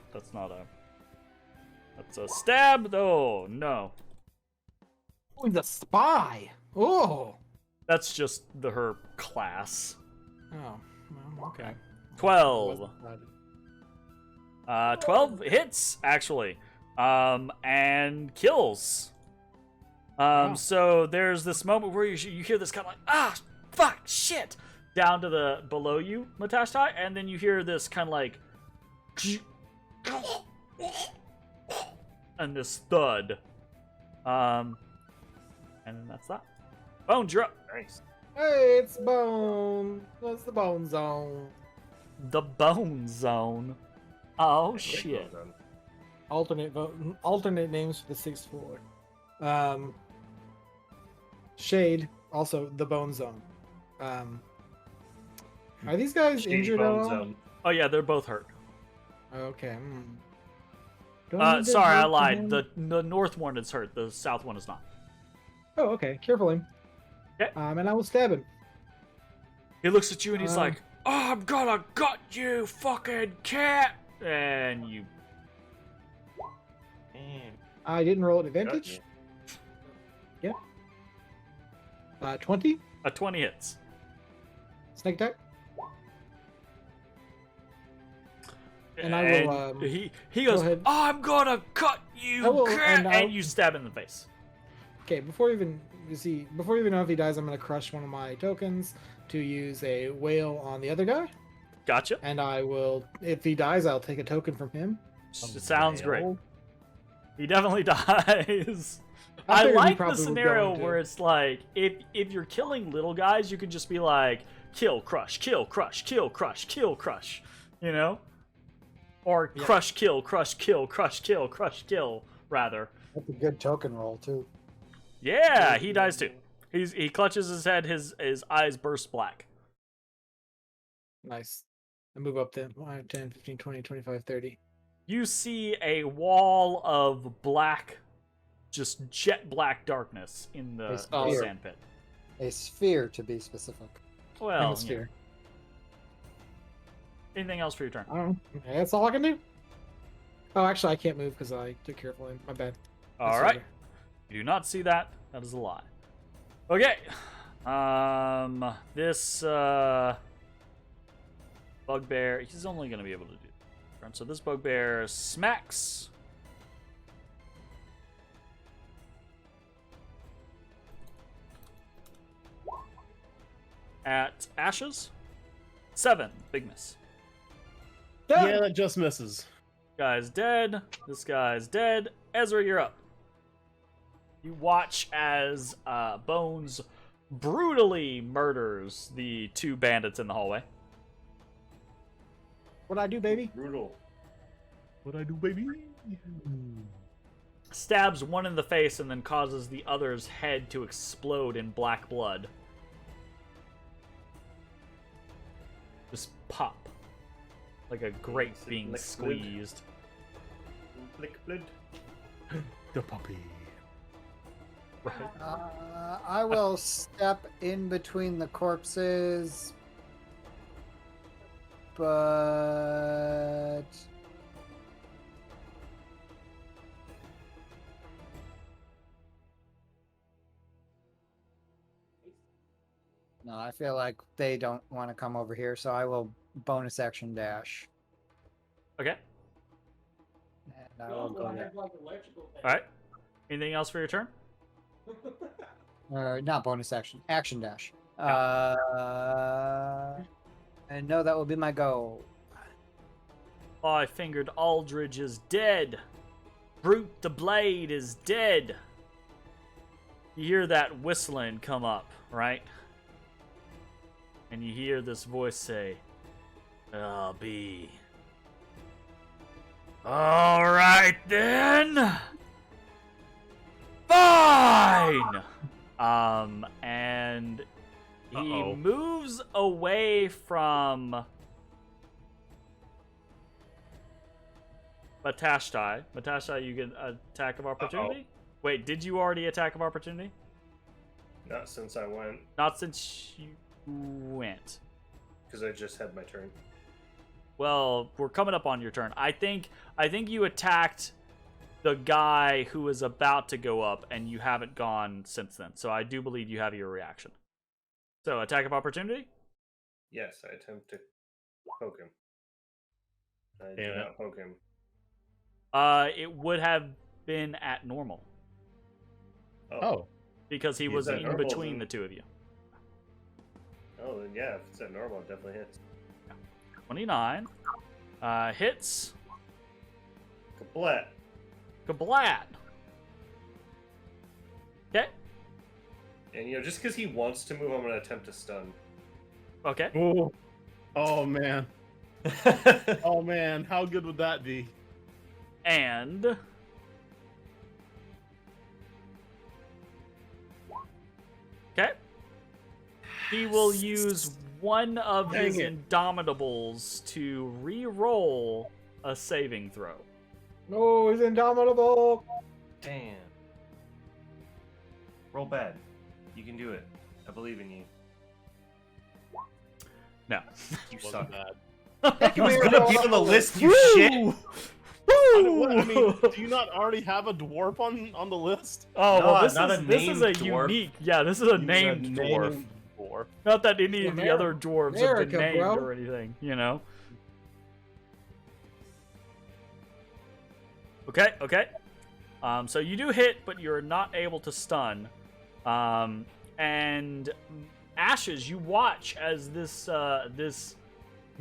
stab. Oh no, Oh, he's a spy. Oh. that's just her class. Oh. Well, okay. 12. 12 hits actually, and kills. Wow. So there's this moment where you hear this kind of like fuck shit down to the below you, Matashtai, and then you hear this kind of like and this thud. And then that's that. Bones, you're up. Nice. Hey, it's Bone. What's the Bone Zone? The Bone Zone. Oh shit. Alternate names for the 6th floor. Shade, also the Bone Zone. Are these guys Shady injured at Bone all? Zone. Oh yeah, they're both hurt. Okay. Do I need to Sorry, I help lied. them? The north one is hurt. The south one is not. Oh, okay. Carefully. Okay. And I will stab him. He looks at you and he's Um, like, "I'm gonna gut you, fucking cat!" And you. I didn't roll an Got advantage. you. 20. A 20 hits. Snake attack. And I will, he go goes, ahead. "I'm gonna cut you, I will- cat!" and And, I'll- you stab him in the face. Okay, before you even know if he dies, I'm gonna crush one of my tokens to use a whale on the other guy. Gotcha. And I will, if he dies, I'll take a token from him. It sounds great. Whale? He definitely dies. I I figured he like the probably would go scenario into- where it's like, if you're killing little guys, you could just be like, kill, crush, kill, crush, kill, crush, kill, crush, you know? Or Yeah. crush, kill, crush, kill, crush, kill, crush, kill, rather. That's a good token roll too. Yeah, he dies too. He clutches his head, his eyes burst black. Nice. I move up then. 5, 10, 15, 20, 25, 30. You see a wall of black, just jet black darkness in the Sphere. sand pit. A sphere, to be specific. Well, Hemisphere. yeah. Anything else for your turn? I don't know. Okay, that's all I can do. Oh, actually, I can't move because I took care of him. My bad. All right. You do not see that. That is a lie. Okay. This bugbear, he's only going to be able to do that. So this bugbear smacks. at Ashes. 7, big miss. Yeah, that just misses. Guy's dead. This guy's dead. Ezra, you're up. You watch as Bones brutally murders the 2 bandits in the hallway. What'd I do, baby? Brutal. What'd I do, baby? Stabs one in the face and then causes the other's head to explode in black blood. Just pop. Like a grape It's being liquid. squeezed. Liquid. The puppy. Right. I will step in between the corpses, but no, I feel like they don't want to come over here, so I will bonus action dash. Okay. And I will go there. Alright. Anything else for your turn? Not bonus action, action dash. And no, that will be my go. Five-fingered Aldridge is dead. Brute the Blade is dead. You hear that whistling come up, right? And you hear this voice say, "I'll be." All right then. Fine. And he Uh-oh. moves away from Matashtai. Matashtai, you get an attack of opportunity? Wait, did you already attack of opportunity? Not since I went, Not since you went. because I just had my turn. Well, we're coming up on your turn. I think you attacked the guy who was about to go up, and you haven't gone since then. So I do believe you have your reaction. So, attack of opportunity? Yes, I attempt to poke him. I Damn do it. not poke him. It would have been at normal Oh. because he He's was at in normal, between then. the two of you. Oh, then yeah, if it's at normal, it definitely hits. 29 hits. Kablat. Kablat. Okay. And, just because he wants to move, I'm going to attempt to stun. Okay. Oh. Oh man. Oh man. How good would that be? And okay. He will use one of Dang his it. Indomitables to re-roll a saving throw. No, he's indomitable. Damn. Roll bad. You can do it. I believe in you. No. You Wasn't suck. bad. I was going to give him a list, you shit! I mean, do you not already have a dwarf on the list? Oh, well, No, this not is a this is a named dwarf. unique. Yeah, this is a You mean a named dwarf. named dwarf. Not that any of the other dwarves have America, been named bro. or anything, you know. Okay, okay. So you do hit, but you're not able to stun. And Ashes, you watch as this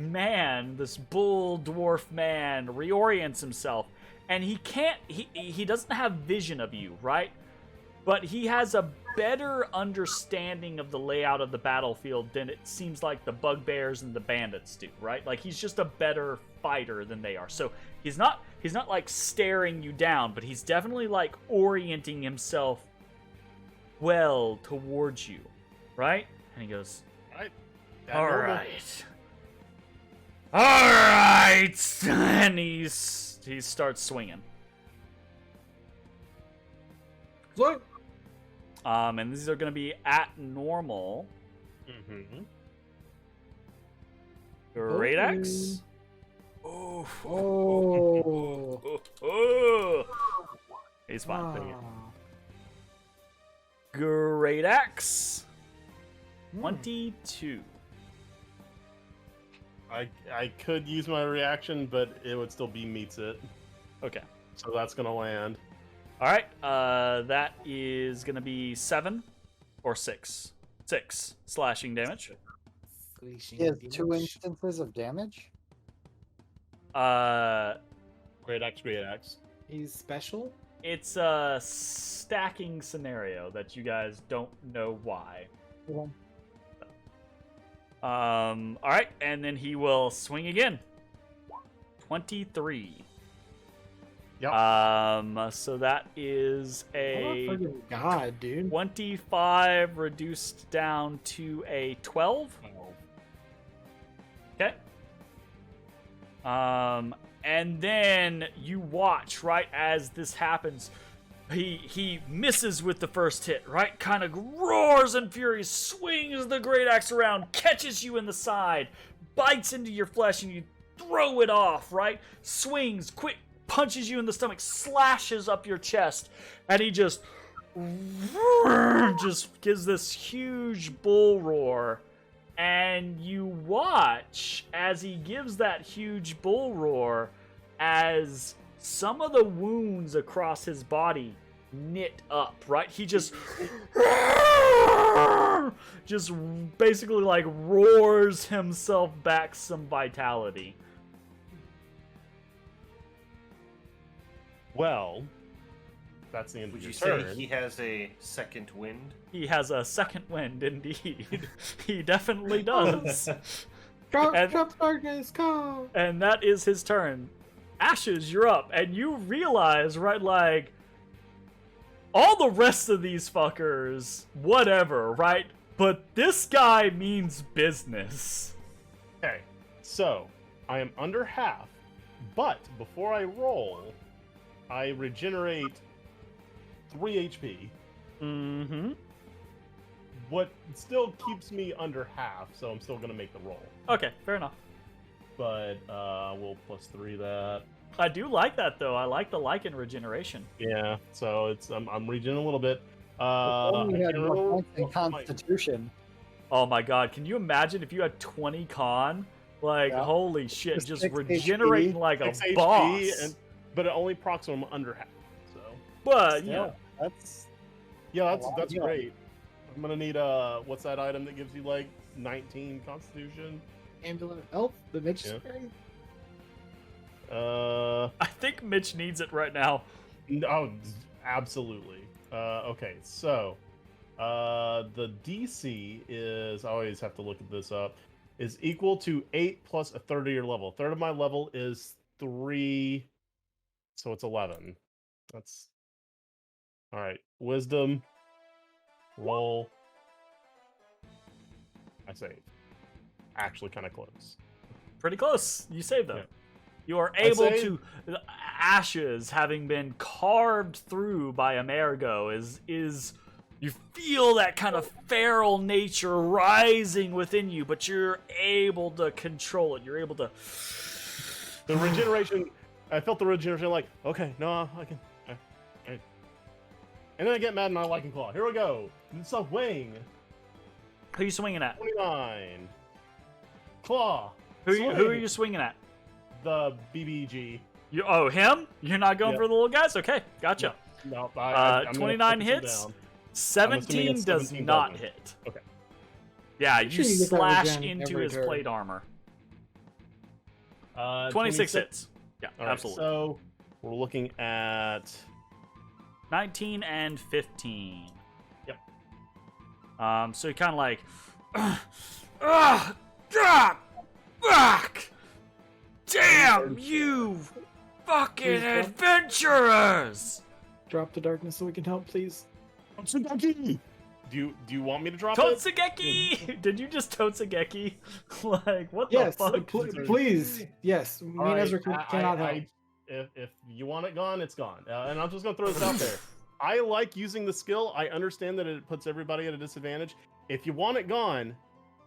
man, this bull dwarf man, reorients himself, and he doesn't have vision of you, right? But he has a better understanding of the layout of the battlefield than it seems like the bugbears and the bandits do, right? Like he's just a better fighter than they are. So he's not like staring you down, but he's definitely like orienting himself well towards you, right? And he goes, all right. All right, and he starts swinging. Look, And these are going to be at normal. Mm-hmm. Great axe. Oh. He's fine. Great axe. 22. I could use my reaction, but it would still be meets it. Okay. So that's gonna land. All right. That is going to be 7 or 6. 6 slashing damage. Squishing He has the 2 mush. instances of damage. Great axe, great axe. He's special. It's a stacking scenario that you guys don't know why. Okay. All right, and then he will swing again. 23. Yep. So that is Oh a my fucking god, dude. 25 reduced down to a 12. Okay. And then you watch right as this happens. He misses with the first hit, right? Kind of roars in fury, swings the great axe around, catches you in the side, bites into your flesh, and you throw it off, right? Swings, quick, punches you in the stomach, slashes up your chest, and he just gives this huge bull roar. And you watch as he gives that huge bull roar as some of the wounds across his body knit up, right? He just basically like roars himself back some vitality. Well, that's the end Would of you your say turn. he has a second wind? He has a second wind, indeed. He definitely does. Drop, And- drop darkness, come. And that is his turn. Ashes, you're up, and you realize, right, like, all the rest of these fuckers, whatever, right? But this guy means business. Okay, so I am under half, but before I roll, I regenerate 3 HP. Mm-hmm. What still keeps me under half, so I'm still gonna make the roll. Okay, fair enough. But we'll +3 that. I do like that, though. I like the lichen regeneration. Yeah, so it's I'm regen a little bit. Only I had can more roll points in Constitution. Oh my god, can you imagine if you had 20 con? Like, Yeah. holy shit, Just just 6 regenerating HP, like a 6 boss. HP, but it only procs when I'm under half. So But, you Yeah, know, that's that's Yeah. great. I'm gonna need what's that item that gives you like 19 Constitution? Amulet of Health, the Mitch Yeah. spray. I think Mitch needs it right now. No, absolutely. Okay, so the DC is, I always have to look at this up, is equal to 8 plus a third of your level. A third of my level is 3, so it's 11. That's all right. Wisdom, roll. I save. Actually, kind of close. Pretty close. You saved them. Yeah. You are I able saved. to ashes having been carved through by Amerigo is you feel that kind of feral nature rising within you, but you're able to control it. You're able to The regeneration, I felt the regeneration like, okay, no, I can. And then I get mad and I like and claw. Here we go. Stop weighing. Who are you swinging at? 29. Claw. Who are Swing. you swinging at? The BBG. Him? You're not going Yeah. for the little guys? Okay, gotcha. No, 29 hits. 17 does 17 not doesn't. hit. Okay. Yeah, Make you sure you get that slash regen into every his turn. plate armor. 26 26 hits. Yeah, All right, absolutely. so we're looking at 19 and 15. Yep. So you kind of like, fuck! Damn you, fucking Please don't. adventurers! Drop the darkness so we can help, please. Totsugeki. Do you want me to drop it? Totsugeki! Did you just Totsugeki? Like, what the Yes, fuck? please. Yes, me All and right, Ezra cannot help. If you want it gone, it's gone. And I'm just gonna throw this out there. I like using the skill. I understand that it puts everybody at a disadvantage. If you want it gone,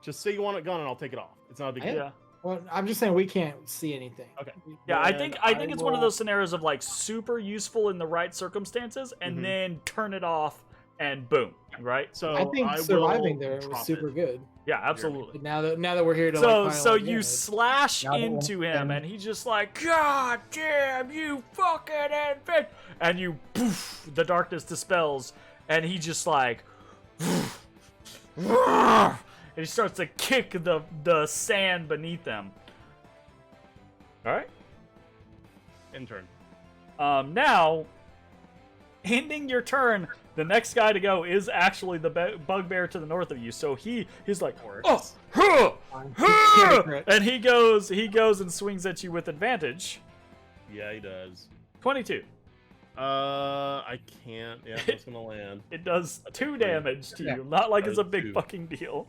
just say you want it gone, and I'll take it off. It's not a big deal. Yeah. Well, I'm just saying we can't see anything. Okay. Yeah, I Then think it's one of will- those scenarios of like super useful in the right circumstances, and Mhm. then turn it off, and boom, right? So I think will surviving there was drop super it. good. Yeah, absolutely. But now that we're here to So like, so final you damage. slash Now that into we're him, done. and he's just like, God damn you, fucking advent, and you, poof, the darkness dispels, and he just like, and he starts to kick the sand beneath them. All right. Intern. Now, ending your turn, the next guy to go is actually the bugbear to the north of you. So he's like, oh, huh, huh, and he goes and swings at you with advantage. Yeah, he does. 22. I can't. Yeah, that's gonna land. It does 2 damage to you. Not like it's a big 2. fucking deal.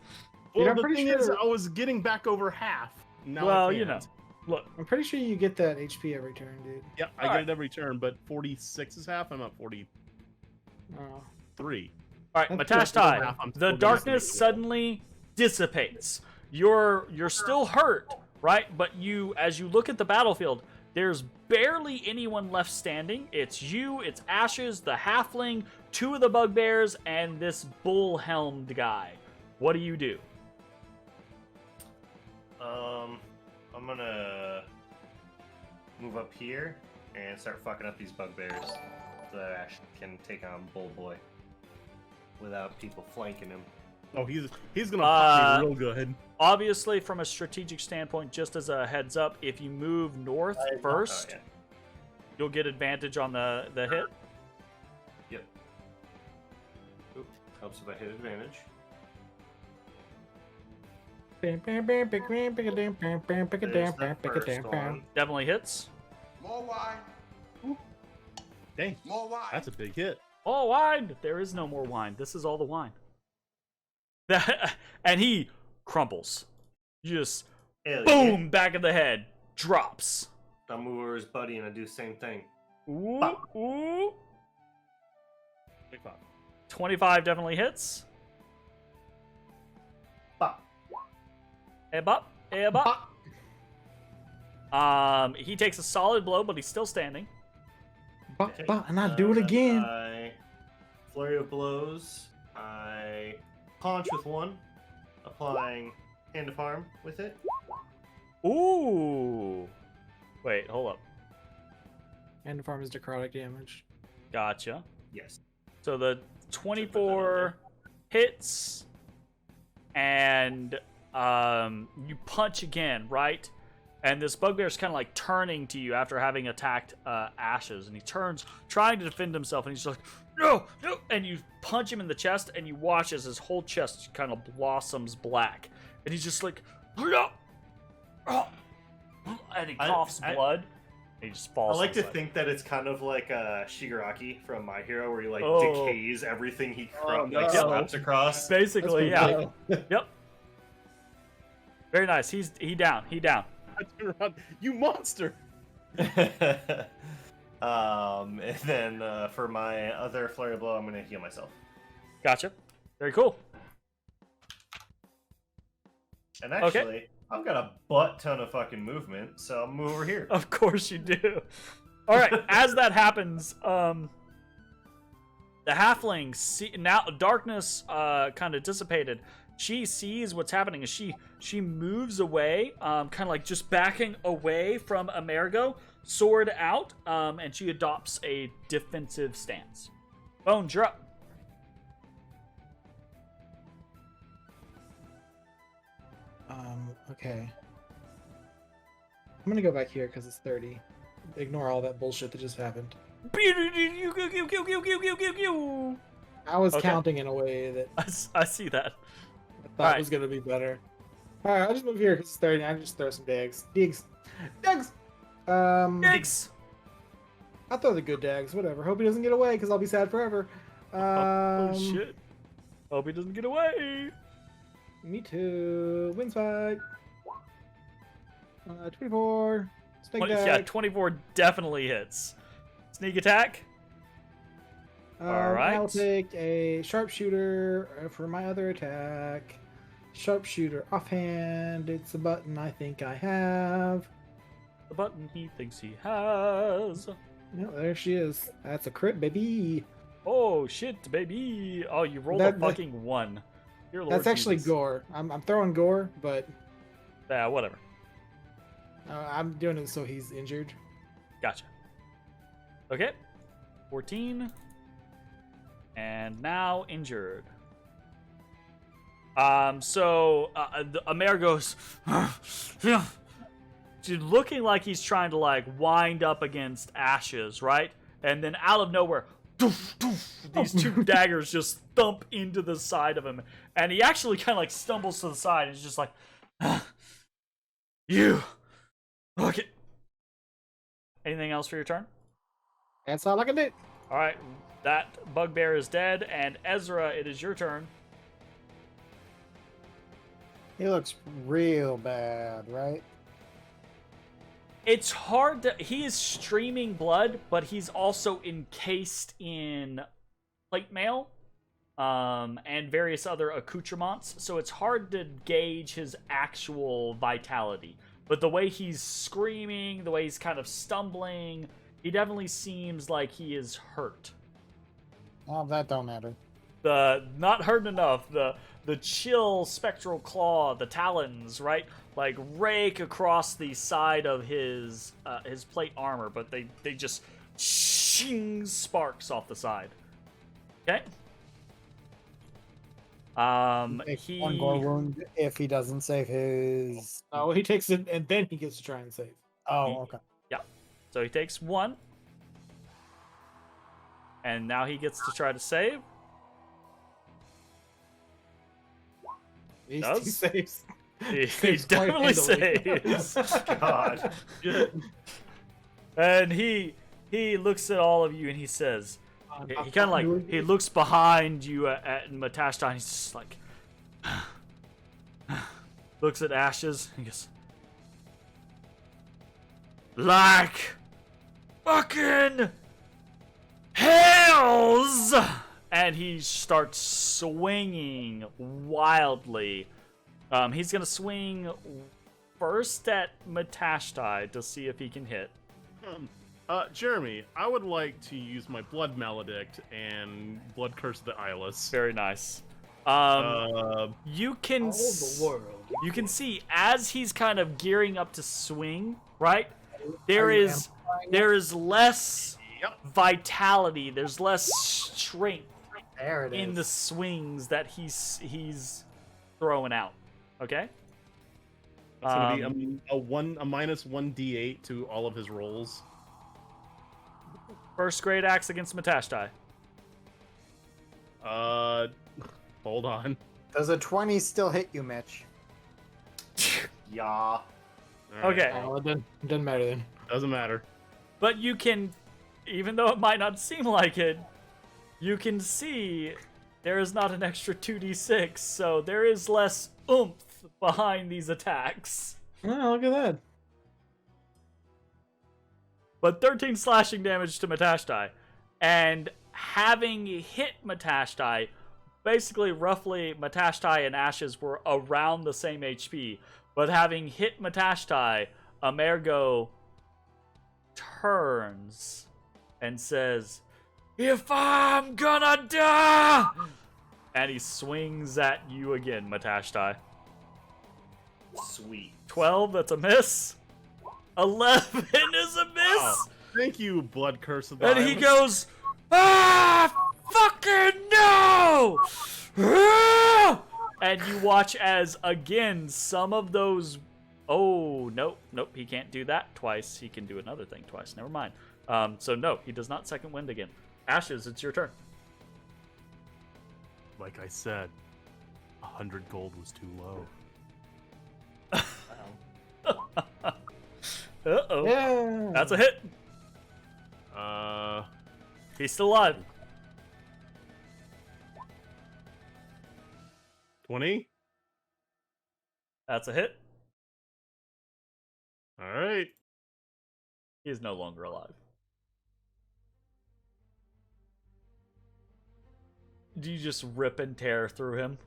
Well, I'm the pretty thing is, sure- I was getting back over half. Now Well, I you know, can't. look. I'm pretty sure you get that HP every turn, dude. Yeah, I get it every turn, but 46 is half. I'm at 43. Oh. All right, That's Matashtai, half, I'm the still gonna darkness see it. suddenly dissipates. You're still hurt, right? But as you look at the battlefield, there's barely anyone left standing. It's you, it's Ashes, the halfling, 2 of the bugbears, and this bull-helmed guy. What do you do? I'm gonna move up here and start fucking up these bugbears so that Ash can take on Bull Boy without people flanking him. Oh, he's gonna pop me real good. Obviously, from a strategic standpoint, just as a heads up, if you move north first, Oh, yeah. you'll get advantage on the hit. Yep. Oop, helps if I hit advantage. There's the first one. Definitely hits. More wine. Dang, More wine. that's a big hit. Oh, wine! There is no more wine. This is all the wine. And he crumples. Just Hell boom, back of the head, drops. yeah. I'll move over his buddy and I do the same thing. Ooh, Bop. ooh. Big pop. 25 definitely hits. Bop. Bop, bop. He takes a solid blow, but he's still standing. And I do it again. I flurry of blows. I punch with 1, applying hand of harm with it. Ooh. Wait, hold up. And the farm is necrotic damage. Gotcha. Yes. So the 24 hits, and you punch again, right? And this bugbear's kind of like turning to you after having attacked Ashes, and he turns, trying to defend himself, and he's like, no, no, and you punch him in the chest, and you watch as his whole chest kind of blossoms black, and he's just like, no, and he coughs blood. And he just falls. I like on to his side. think that it's kind of like Shigaraki from My Hero, where he like Oh. decays everything he Oh, no. slaps across. Basically, yeah. That's Yep. Very nice. He down. He down. I turn around, you monster! And then for my other flurry blow, I'm gonna heal myself. Gotcha. Very cool. And actually, I've got a butt ton of fucking movement, so I'll move over here. Of course you do. All right. As that happens, the halfling now darkness kind of dissipated. She sees what's happening, and she moves away, kind of like just backing away from Amerigo, sword out, and she adopts a defensive stance. Bone, you're up. Okay. I'm gonna go back here because it's 30. Ignore all that bullshit that just happened. I was Okay. counting in a way that I see that. I thought Alright. was gonna be better. Alright, I'll just move here because it's 30. I can just throw some dags. Digs. Thanks. I'll throw the good dags. Whatever. Hope he doesn't get away because I'll be sad forever. Oh shit. Hope he doesn't get away. Me too. Wind spike. 24. Snake Yeah, attack. 24 definitely hits. Sneak attack. Alright. I'll take a sharpshooter for my other attack. Sharpshooter offhand. It's a button I think I have. The button he thinks he has. No, there she is. That's a crit, baby. Oh shit, baby! Oh, you rolled That- a fucking 1. Dear Lord That's actually Jesus. gore. I'm throwing gore, but Yeah, whatever. I'm doing it so he's injured. Gotcha. Okay. 14. And now injured. Amer goes, looking like he's trying to like wind up against Ashes, right? And then out of nowhere, doof, doof, these two daggers just thump into the side of him, and he actually kind of like stumbles to the side and is just like, you, look it. Anything else for your turn? That's all I can do. All right, that bugbear is dead, and Ezra, it is your turn. He looks real bad, right? It's hard to... He is streaming blood, but he's also encased in plate mail and various other accoutrements, so it's hard to gauge his actual vitality. But the way he's screaming, the way he's kind of stumbling, he definitely seems like he is hurt. Oh, that don't matter. Not hurt enough. The chill spectral claw, the talons, right? Like rake across the side of his plate armor, but they just shing sparks off the side. Okay. Takes one more wound if he doesn't save his. Oh, he takes it and then he gets to try and save. Oh, okay. Yeah. So he takes 1. And now he gets to try to save. He Does? saves. He Saves quite definitely handily. saves. God. And he looks at all of you and he says, he kind of like, he looks behind you at Matashtai and he's just like, looks at Ashes and he goes, like fucking hells! And he starts swinging wildly. He's gonna swing first at Matashtai to see if he can hit. Jeremy, I would like to use my Blood Maledict and Blood Curse of the Eyeless. Very nice. You can the world. you can see as he's kind of gearing up to swing, right? There is less vitality. There's less strength There it is. in the swings that he's throwing out. Okay. It's gonna be a minus 1d8 to all of his rolls. First grade axe against Matashtai. Hold on. Does a 20 still hit you, Mitch? Yeah. All right. Okay. Oh, it doesn't matter then. Doesn't matter. But you can, even though it might not seem like it, you can see there is not an extra 2d6, so there is less oomph behind these attacks. Oh, look at that. But 13 slashing damage to Matashtai. And having hit Matashtai, basically roughly Matashtai and Ashes were around the same HP. But having hit Matashtai, Amergo turns and says, "If I'm gonna die!" And he swings at you again, Matashtai. Sweet. 12, that's a miss. 11 is a miss. Wow. Thank you, Blood Curse of the And he Eyeless. goes, "Ah, fucking no!" Ah! And you watch as, again, some of those... Oh, nope, he can't do that twice. He can do another thing twice. Never mind. So no, he does not second wind again. Ashes, it's your turn. Like I said, 100 gold was too low. Uh-oh. Yeah. That's a hit. He's still alive. 20? That's a hit. All right. He is no longer alive. Do you just rip and tear through him?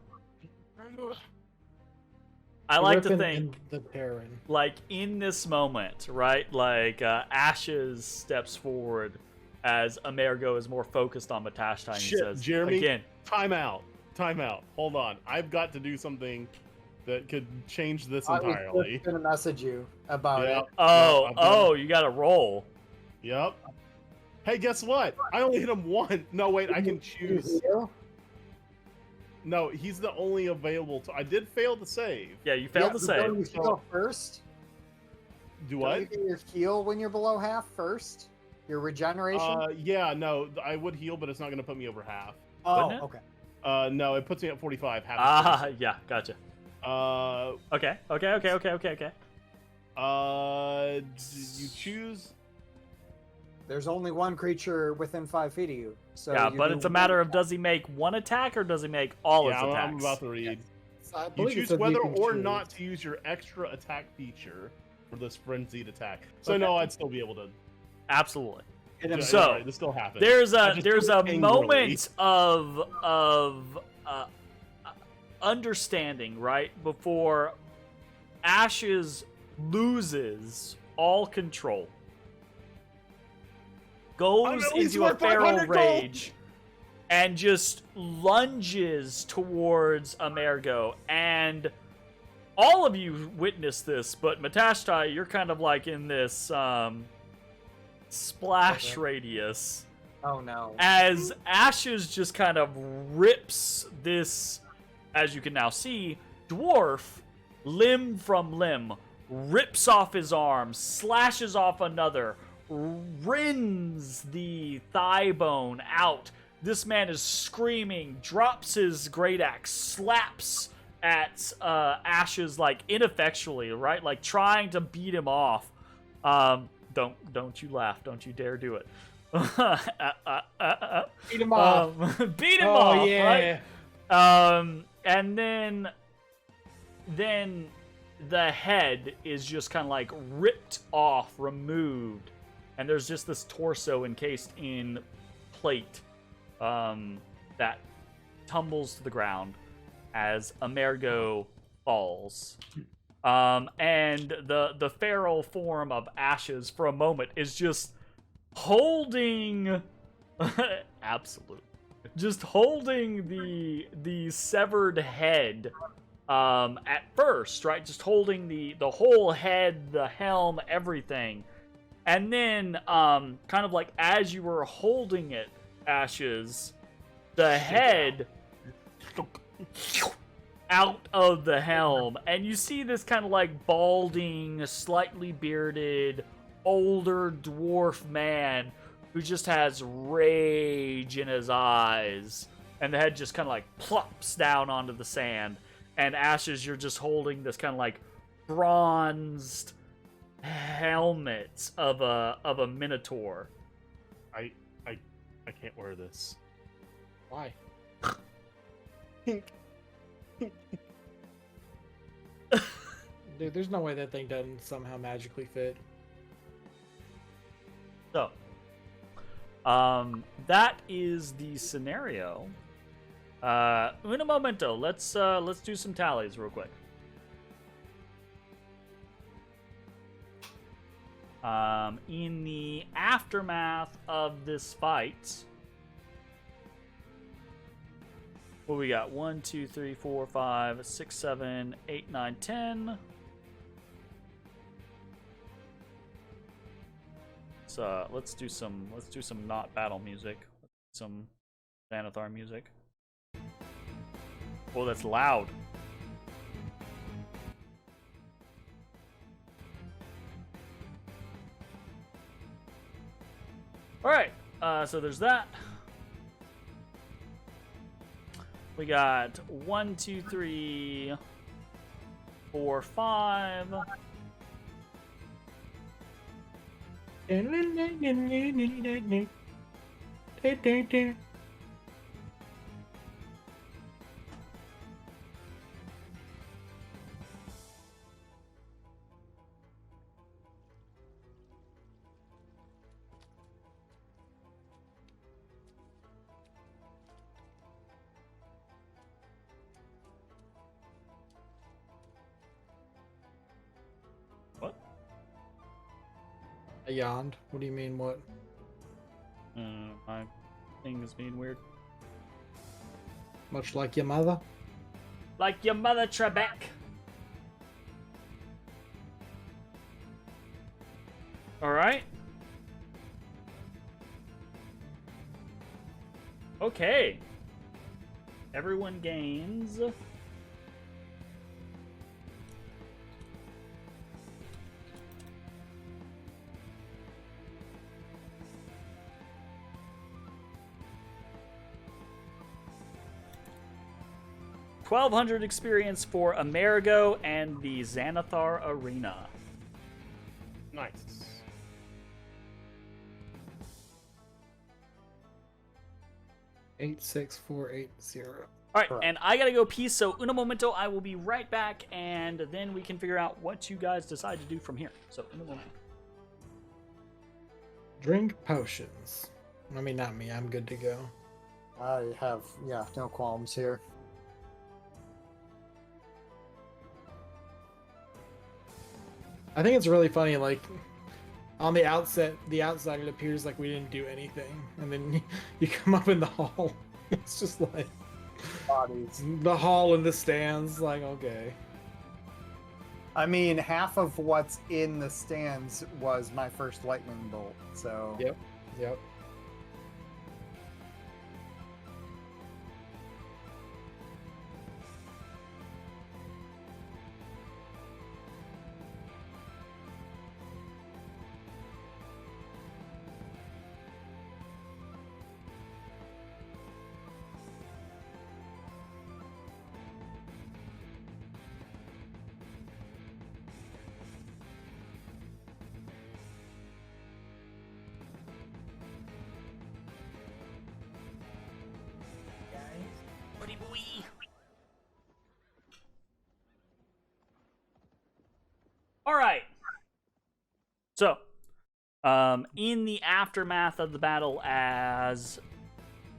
I like to Ripping think, and the tearing. like, in this moment, right? Like, Ashes steps forward as Amergo is more focused on Matashtai and he Shit, says, Jeremy. again, Time out. Hold on. I've got to do something that could change this I was entirely. just gonna message you about Yep. it. oh, you gotta roll. Yep. Hey, guess what? I only hit him one. No, wait, I can choose. Heal? No, he's the only available. I did fail to save. Yeah, you failed to but save. don't you heal first? Do Don't what? you get your heal when you're below half first? Your regeneration? Yeah, no, I would heal, but it's not going to put me over half. Oh, wouldn't it? okay. No, it puts me at 45. Half. Ah, yeah, gotcha. Uh, Okay. you choose. There's only one creature within 5 feet of you. So Yeah, you but do it's a one matter of attack. does he make one attack or does he make all Yeah, his attacks? I'm about to read. So I You believe it choose says whether can or choose. not to use your extra attack feature for this frenzied attack. So Okay. no, I'd still be able to. Absolutely. Hit him. Yeah, So, alright, this still happens. There's I a just there's do a it angrily. moment of understanding, right, before Ashes loses all control, goes at least into a worth feral 500 gold. rage, and just lunges towards Amergo. And all of you witness this, but Matashtai, you're kind of like in this splash Okay. radius Oh no. as Ashes just kind of rips this, as you can now see, dwarf limb from limb, rips off his arm, slashes off another, rends the thigh bone out. This man is screaming, drops his great axe, slaps at Ashes like ineffectually, right? Like trying to beat him off. Don't you laugh. Don't you dare do it. Beat him off. Beat him Oh, off, yeah. right? And then the head is just kind of like ripped off, removed, and there's just this torso encased in plate that tumbles to the ground as Amergo falls. And the feral form of Ashes for a moment is just holding absolute just holding the severed head at first, right? Just holding the whole head, the helm, everything. And then kind of like as you were holding it, Ashes, the head out of the helm, and you see this kind of like balding, slightly bearded, older dwarf man who just has rage in his eyes, and the head just kind of like plops down onto the sand. And Ashes, you're just holding this kind of like bronzed helmet of a Minotaur. I can't wear this. Why? Dude, there's no way that thing doesn't somehow magically fit. So, that is the scenario. Un momento. Let's do some tallies real quick. In the aftermath of this fight, what we got? 1, 2, 3, 4, 5, 6, 7, 8, 9, 10. So let's do some not battle music. Some Xanathar music. Oh, that's loud. Alright, so there's that. We got 1, 2, 3, 4, 5. What? I yawned. What do you mean, what? My thing is being weird. Much like your mother? Like your mother, Trebek. Alright. Okay. everyone gains 1,200 experience for Amerigo and the Xanathar Arena. Nice. Eight, 6, 4, 8, 0. All right, Correct. and I gotta go pee, so una momento, I will be right back, and then we can figure out what you guys decide to do from here. So, una momento. Drink potions. I mean, not me. I'm good to go. I have, no qualms here. I think it's really funny, like, on the outside it appears like we didn't do anything. And then you come up in the hall. It's just like Bodies. the hall and the stands, like, okay. I mean, half of what's in the stands was my first lightning bolt, so... Yep. Yep. Buddy boy. All right. So, in the aftermath of the battle, as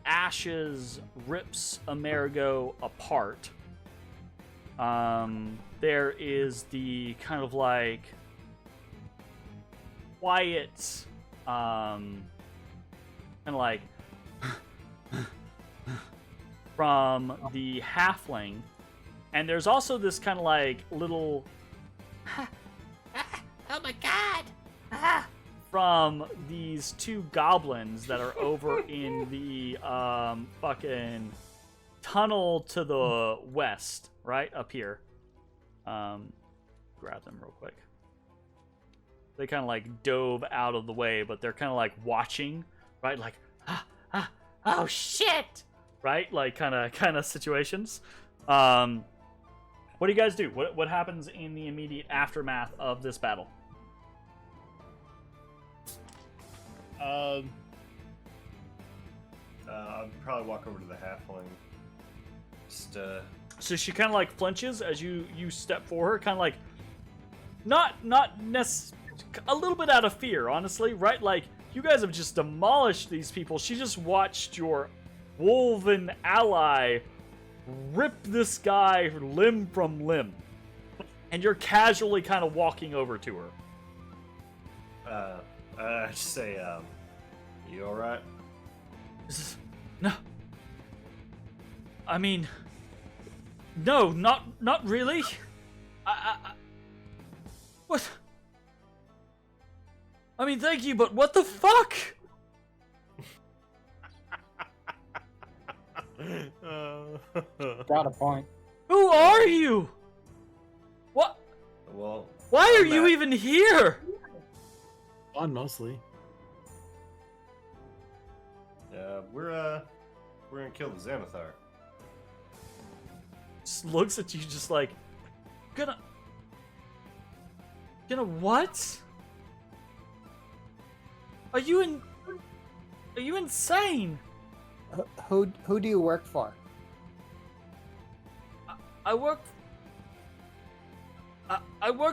Ashes rips Amerigo apart, there is the kind of like quiet, kind of like from the halfling, and there's also this kind of like little oh my god from these two goblins that are over in the fucking tunnel to the west, right up here. Grab them real quick. They kind of like dove out of the way, but they're kind of like watching, right? Like, oh shit, right? Like kind of situations. What do you guys do? What happens in the immediate aftermath of this battle? I'll probably walk over to the halfling. Just So she kind of like flinches as you step forward, kind of like not a little bit out of fear, honestly, right? Like you guys have just demolished these people. She just watched your wolven ally rip this guy limb from limb, and you're casually kind of walking over to her. I just say, you all right? No. I mean, no, not really. What? I mean, thank you, but what the fuck? Got a point. Who are you? What? Well, Why are I'm you Matt. even here? Fun, mostly. we're gonna kill the Xanathar. Just looks at you, just like, gonna what? Are you insane? Who do you work for? I work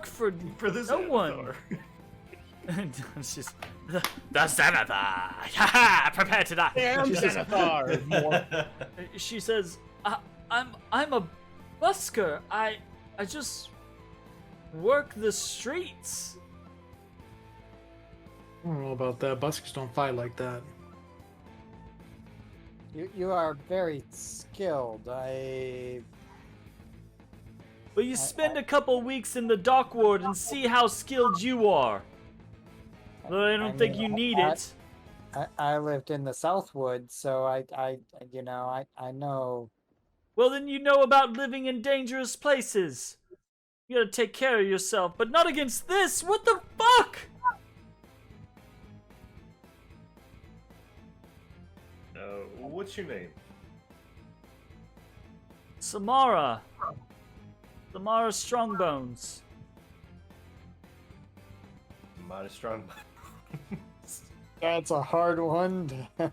for For the no one. Xanathar. And it's just the Xanathar. Haha, prepare to die. Damn She says, Xanathar! she says, I'm a busker. I just work the streets. I don't know about that. Buskers don't fight like that. You are very skilled. Well, you spend a couple weeks in the dock ward and see how skilled you are. But I don't think you need it. I lived in the Southwood, so I know Well, then you know about living in dangerous places. You gotta take care of yourself, but not against this! What the fuck?! What's your name? Samara. Samara Strongbones. Mighty strong. That's a hard one to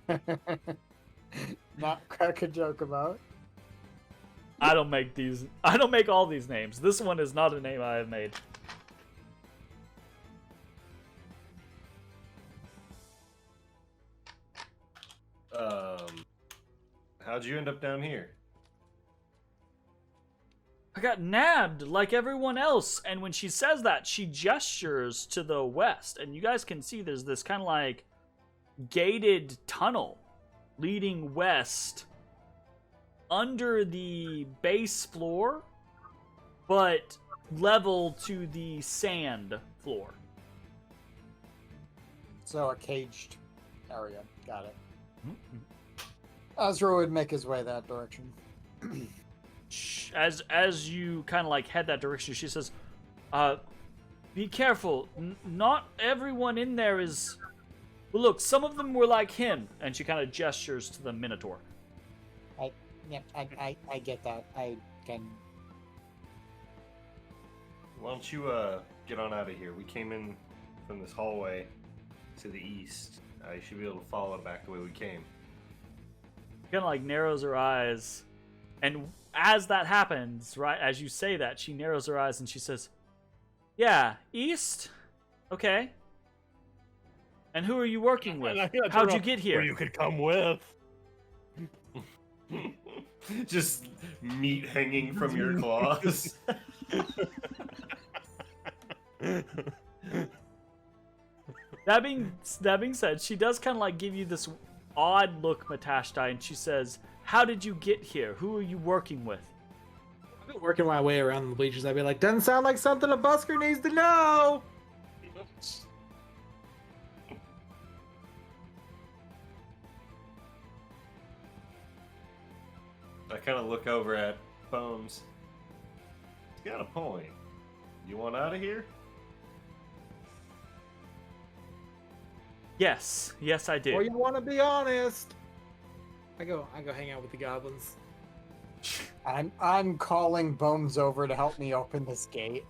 not crack a joke about. I don't make all these names. This one is not a name I have made. How'd you end up down here? I got nabbed like everyone else, and when she says that, she gestures to the west, and you guys can see there's this kind of like gated tunnel leading west under the base floor, but level to the sand floor. So a caged area. Got it. Ezra would make his way that direction. As you kind of like head that direction, she says, be careful. Not everyone in there is... Well, look, some of them were like him. And she kind of gestures to the Minotaur. I get that. I can... Why don't you get on out of here? We came in from this hallway to the east. You should be able to follow it back the way we came. Kind of like narrows her eyes, and as that happens, right as you say that, she narrows her eyes and she says, "Yeah, east. Okay. And who are you working with? How'd you get here?" Or you could come with. Just meat hanging from your claws. That being said, she does kind of like give you this odd look, Matashtai, and she says, "How did you get here? Who are you working with?" I've been working my way around the bleachers. I'd be like, doesn't sound like something a busker needs to know. I kind of look over at Bones. He's got a point. You want out of here? Yes, I did. Or you want to be honest? I go hang out with the goblins. I'm calling Bones over to help me open this gate.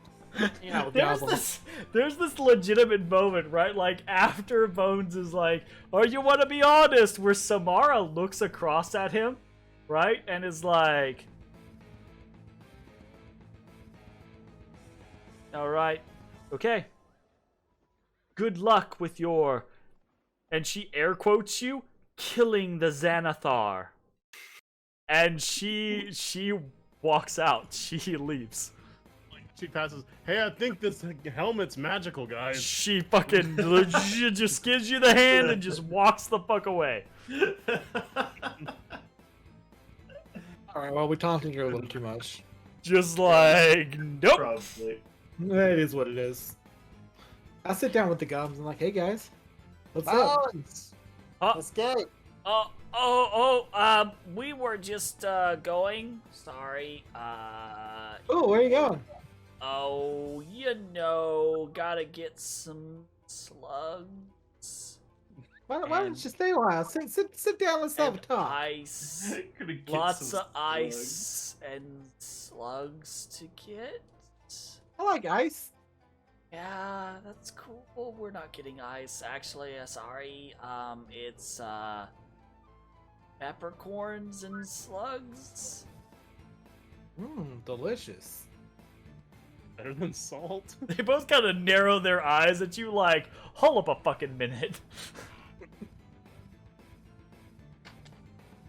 Yeah, with There's goblins. this legitimate moment, right? Like after Bones is like, "Or you want to be honest?" where Samara looks across at him, right, and is like, "All right, okay. Good luck with your," and she air quotes you, "killing the Xanathar." And she walks out. She leaves. She passes. Hey, I think this helmet's magical, guys. She fucking legit just gives you the hand and just walks the fuck away. Alright, well, we taunted her a little too much. Just like, nope. Probably. It is what it is. I'll sit down with the goblins and like, hey guys, what's up? Bones! Oh. Escape! We were just going. Sorry. Oh, where are you going? Oh, you know, gotta get some slugs. Why don't you stay a while? Sit down, let's have a And talk. ice. Gonna get Lots some of ice and slugs to get. I like ice. Yeah, that's cool. We're not getting ice, actually. Sorry. It's peppercorns and slugs. Delicious. Better than salt. They both kind of narrow their eyes at you, like, hold up a fucking minute.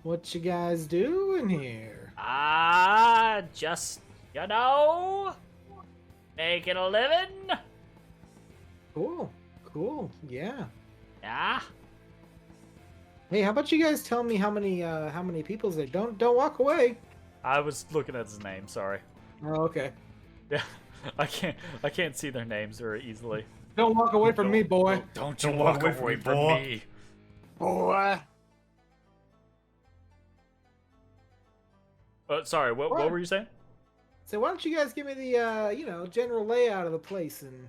What you guys doing here? Just, you know, making a living. Cool. Yeah. Yeah. Hey, how about you guys tell me how many people's there? Don't walk away. I was looking at his name. Sorry. Oh, okay. Yeah, I can't see their names very easily. Don't walk away from me, boy. Don't you walk away from me. Boy! Sorry, what were you saying? So why don't you guys give me the general layout of the place and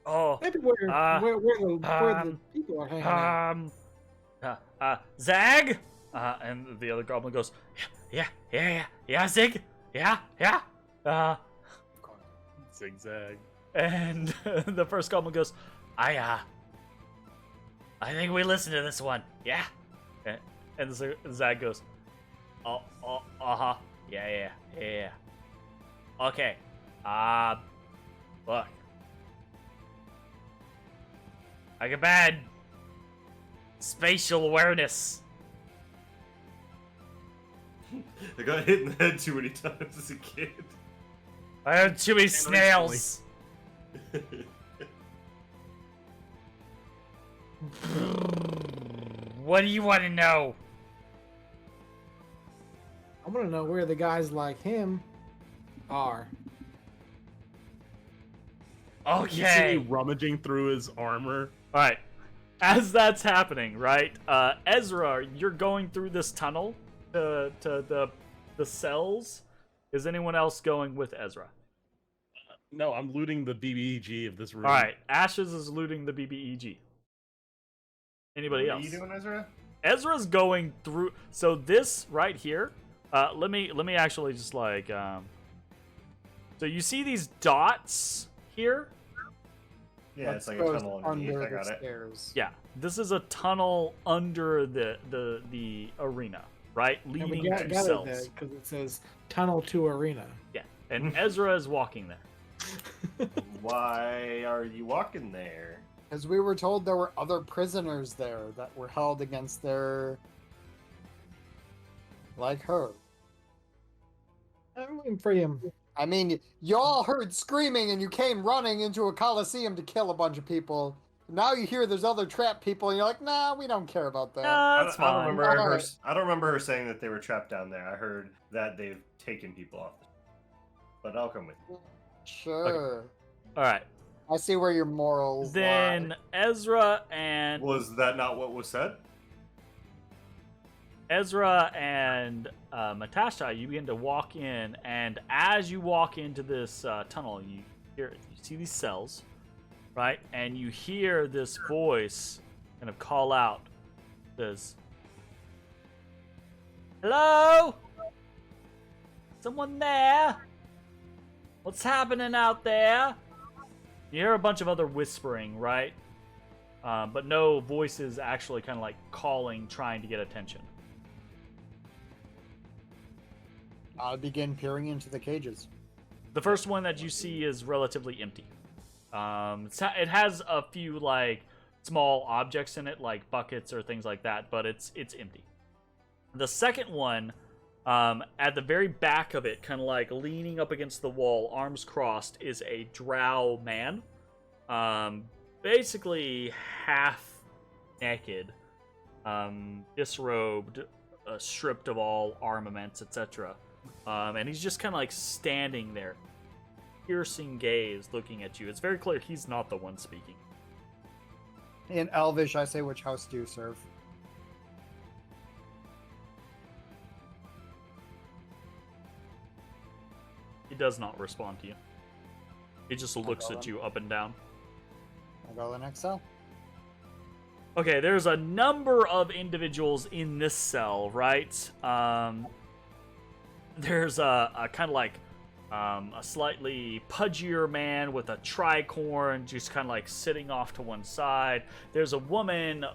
Oh, maybe where the people are hanging out. Zag? And the other goblin goes, yeah, Zig, yeah. Zigzag. And the first goblin goes, I think we listen to this one, yeah. And Zag goes, uh-huh, yeah. Okay, look. I get bad spatial awareness. I got hit in the head too many times as a kid. I heard too many snails. What do you want to know? I want to know where the guys like him are. You see Okay. me rummaging through his armor. All right. As that's happening, right? Ezra, you're going through this tunnel to the cells. Is anyone else going with Ezra? No, I'm looting the BBG of this room. All right. Ashes is looting the BBEG. Anybody What else? are you doing, Ezra? Ezra's going through. So this right here. Let me actually just like. So you see these dots here? Yeah, That's it's like a goes tunnel underneath. under I got the it. stairs. Yeah. This is a tunnel under the arena, right? And we Leading got to it cells. there because it says tunnel to arena. Yeah. And Ezra is walking there. Why are you walking there? Because we were told there were other prisoners there that were held against their... like her. I'm waiting for him. I mean, y'all heard screaming and you came running into a coliseum to kill a bunch of people. Now you hear there's other trapped people and you're like, nah, we don't care about that. That's I don't fine. remember her. Alright. I don't remember her saying that they were trapped down there. I heard that they've taken people off. But I'll come with you. Sure. All right. I see where your morals Then lie. Ezra and Was that not what was said? Matashtai, you begin to walk in, and as you walk into this tunnel, you see these cells, right? And you hear this voice kind of call out, says, "Hello? Someone there? What's happening out there?" You hear a bunch of other whispering, right? But no voices actually kind of like calling, trying to get attention. I begin peering into the cages. The first one that you see is relatively empty. It has a few like small objects in it, like buckets or things like that, but it's empty. The second one, at the very back of it, kind of like leaning up against the wall, arms crossed, is a drow man, basically half naked, disrobed, stripped of all armaments, etc. And he's just kind of like standing there, piercing gaze, looking at you. It's very clear he's not the one speaking. In Elvish, I say, which house do you serve? He does not respond to you. He just looks at you up and down. I'll go the next cell. Okay, there's a number of individuals in this cell, right? There's a kind of like a slightly pudgier man with a tricorn, just kind of like sitting off to one side. There's a woman,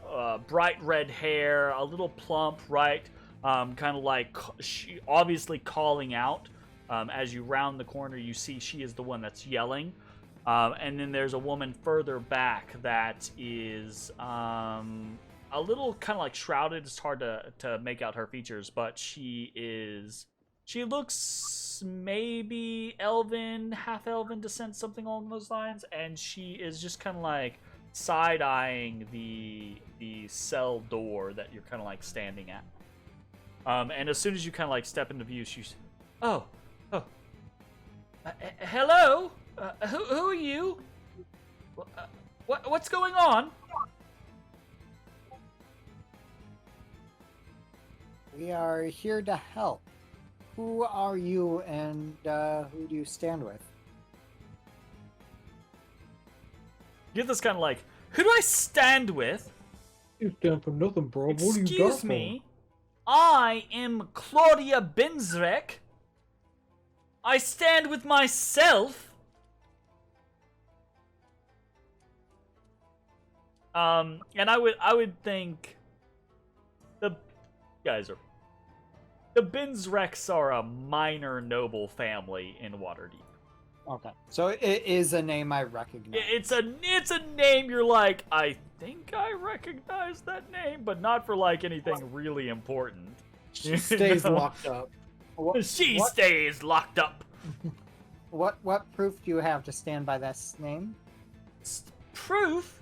bright red hair, a little plump, right? Kind of like she obviously calling out. As you round the corner, you see she is the one that's yelling. And then there's a woman further back that is a little kind of like shrouded. It's hard to make out her features, but she looks maybe elven, half-elven descent, something along those lines, and she is just kind of like side-eyeing the cell door that you're kind of like standing at. And as soon as you kind of like step into view, she's, hello? Who are you? What's going on? We are here to help. who are you and who do you stand with? You get this kind of like, who do I stand with? You stand for nothing, bro. What are you Excuse for? me. I am Claudia Benzrek. I stand with myself. And I would think the Benzreks are a minor noble family in Waterdeep. Okay, so it is a name I recognize. It's a name you're like, I think I recognize that name, but not for like anything really important. She stays locked up. She stays locked up. What proof do you have to stand by this name? Proof?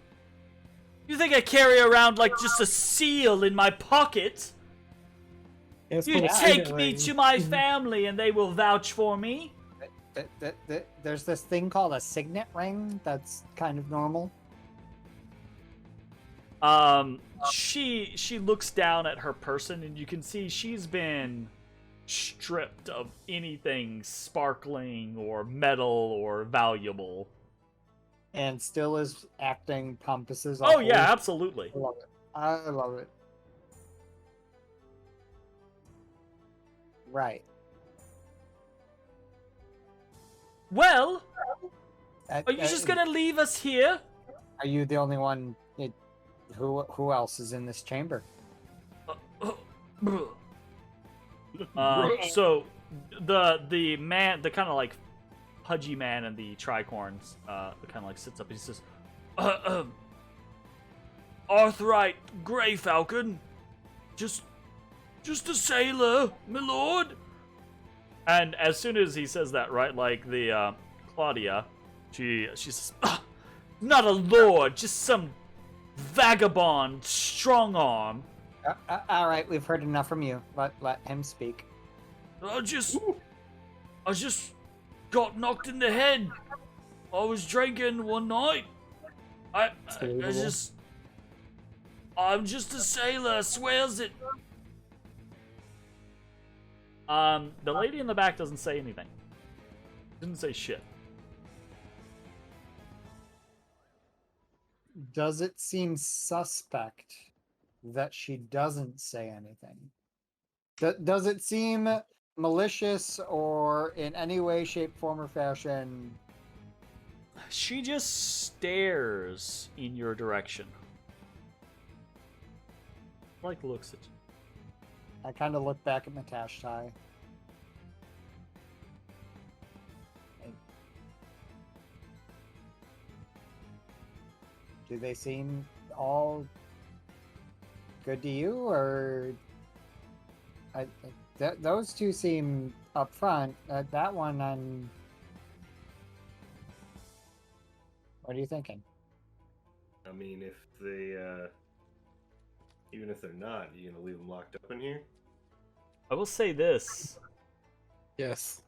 You think I carry around like just a seal in my pocket? It's You called a take signet me ring. to my family and they will vouch for me? There's this thing called a signet ring that's kind of normal. She looks down at her person and you can see she's been stripped of anything sparkling or metal or valuable. And still is acting pompous as Oh yeah, absolutely. I love it. I love it. Right. Well, are you just gonna leave us here? Are you the only one? Who else is in this chamber? So the man, the kind of like pudgy man in the tricorns, kind of like sits up and he says, Arthurite Grey Falcon, just a sailor, my lord. And as soon as he says that, right, like the Claudia, she says, not a lord, just some vagabond, strong arm. All right, we've heard enough from you. Let him speak. I just got knocked in the head. I was drinking one night. I'm just a sailor, swears it. The lady in the back doesn't say anything. Didn't say shit. Does it seem suspect that she doesn't say anything? Does it seem malicious or in any way, shape, form, or fashion? She just stares in your direction. Like looks at you. I kind of look back at Matashtai. Do they seem all good to you, or those two seem up front? That one, what are you thinking? I mean, if they, even if they're not, you gonna leave them locked up in here? I will say this. Yes.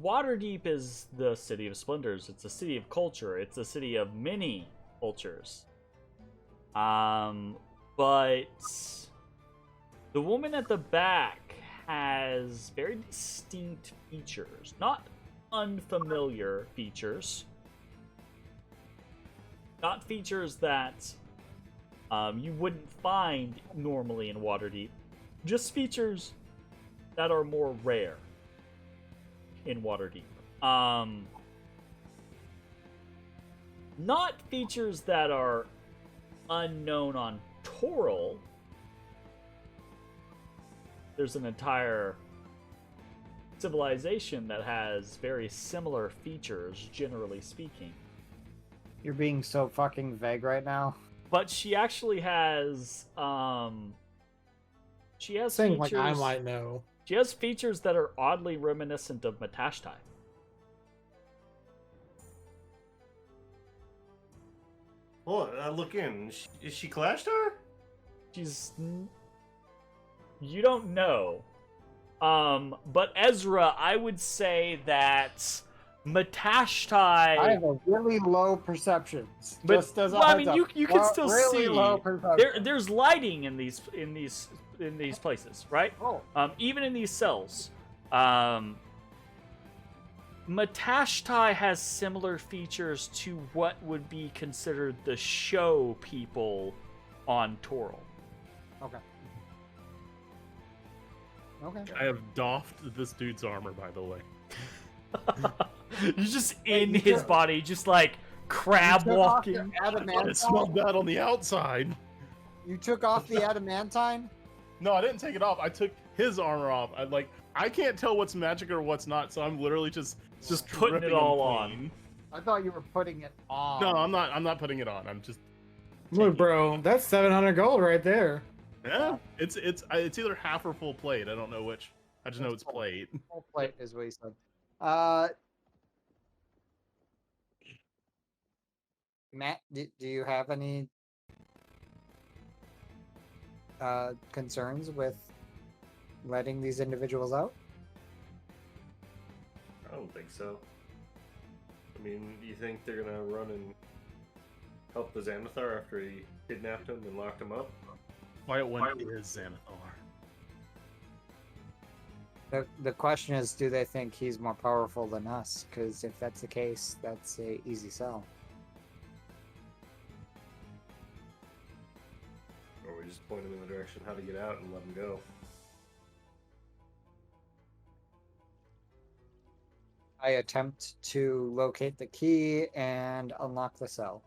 Waterdeep is the city of splendors. It's a city of culture. It's a city of many cultures. But the woman at the back has very distinct features, not unfamiliar features, not features that you wouldn't find normally in Waterdeep, just features that are more rare in Waterdeep. Not features that are unknown on Toril. There's an entire civilization that has very similar features, generally speaking. You're being so fucking vague right now. But she actually has, she has Saying features, like I might know. she has features that are oddly reminiscent of Matashtai. Well, look in. Is she Clash Star? She's... You don't know. But Ezrah, I would say that Matashtai... I have a really low perceptions. But, Just as a well, I heads mean, up. you can still really see. low perception. There's lighting in these these places, right? Oh. Even in these cells, Matashtai has similar features to what would be considered the show people on Toril. Okay. Okay. I have doffed this dude's armor, by the way. You're just in his body, just like crab You took off walking. the I adamantine? smelled that on the outside. You took off the adamantine? No, I didn't take it off. I took his armor off. I can't tell what's magic or what's not, so I'm literally just putting it ripping all him on. clean. I thought you were putting it on. No, I'm not putting it on. I'm just Look, bro, that's 700 gold right there. yeah. It's either half or full plate. I don't know which. I just know it's plate. Full plate is what he said. Matt, do you have any concerns with letting these individuals out? I don't think so. I mean, you think they're gonna run and help the Xanathar after he kidnapped him and locked him up? Quiet One is Xanathar. The question is, do they think he's more powerful than us? Because if that's the case, that's a easy sell. Or we just point him in the direction how to get out and let him go? I attempt to locate the key and unlock the cell.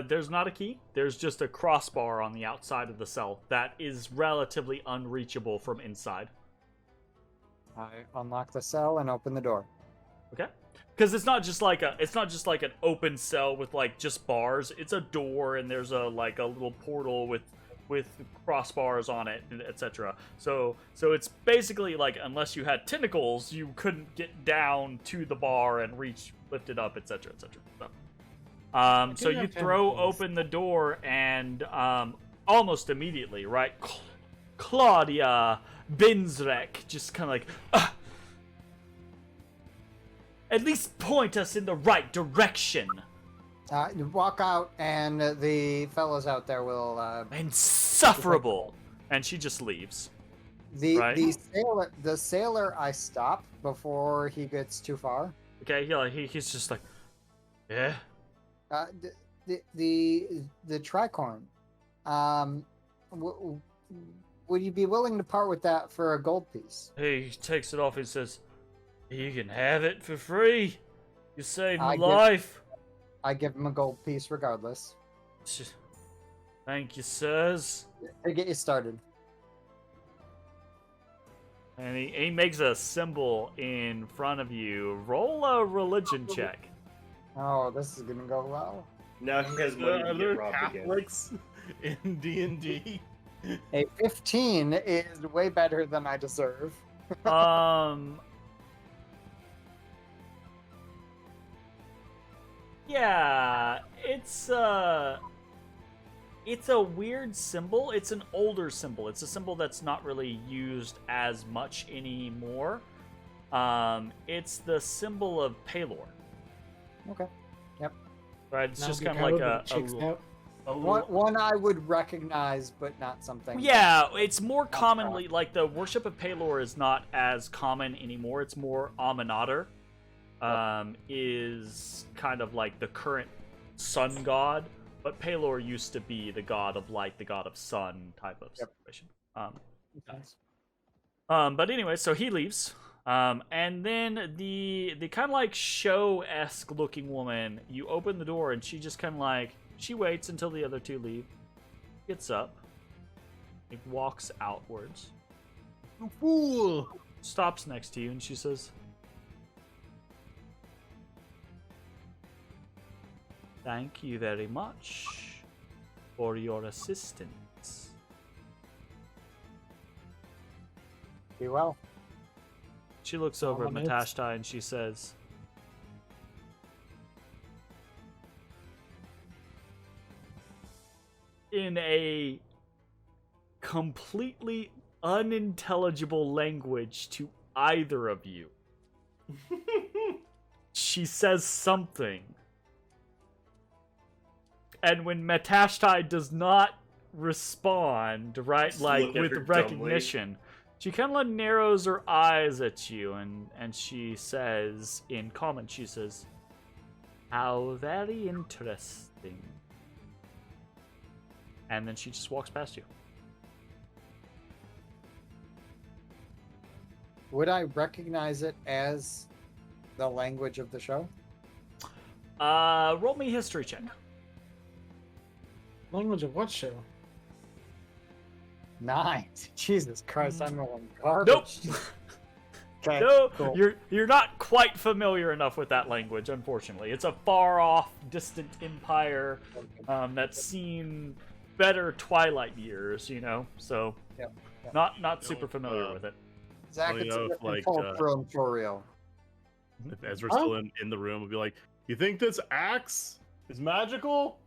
There's not a key. There's just a crossbar on the outside of the cell that is relatively unreachable from inside. I unlock the cell and open the door. Okay. Because it's not just like an open cell with like just bars. It's a door and there's a little portal with crossbars on it, etc. So it's basically like, unless you had tentacles, you couldn't get down to the bar and lift it up, etc., etc. So you throw open the door and almost immediately, right? Claudia Binzrek just kind of like, at least point us in the right direction. You walk out, and the fellows out there will. Insufferable, and she just leaves. Right? The sailor I stop before he gets too far. Okay, yeah, he's just like, yeah. The tricorn. Would you be willing to part with that for a gold piece? He takes it off and says, "You can have it for free. You saved my I give- life." I give him a gold piece regardless. Thank you, sirs. To get you started. And he makes a symbol in front of you. Roll a religion check. Oh, this is gonna go well. Now he has money Are to there get robbed again. Catholics in D&D? A 15 is way better than I deserve. Yeah, it's a weird symbol. It's an older symbol. It's a symbol that's not really used as much anymore. It's the symbol of Palor. Okay. Yep. Right, it's Now just get kind of like out, chicks out. One I would recognize, but not something. Yeah, it's more commonly, like, the worship of Palor is not as common anymore. It's more Aminator. Is kind of like the current sun god, but Palor used to be the god of light, the god of sun type of situation. But anyway, so he leaves. And then the kind of like show-esque looking woman, you open the door and she just kind of like, she waits until the other two leave, gets up, like walks outwards, You fool! stops next to you, and she says, "Thank you very much for your assistance." Be well. She looks over at Minutes. Matashtai and she says, in a completely unintelligible language to either of you, she says something. And when Matashtai does not respond, right? Just Like look at with her recognition. She kind of narrows her eyes at you, and she says, in common, she says, "How very interesting." And then she just walks past you. Would I recognize it as the language of the show? Roll me a history check. Language of what show? 9. Jesus Christ, I'm rolling garbage. Nope. Okay, No, cool. you're not quite familiar enough with that language, unfortunately. It's a far-off, distant empire that's seen better twilight years, you know. So, Yep. not super familiar with it. Zach, you it's know, a if, different like, fulcrum for real. If Ezra's still in the room, would be like, "You think this axe is magical?"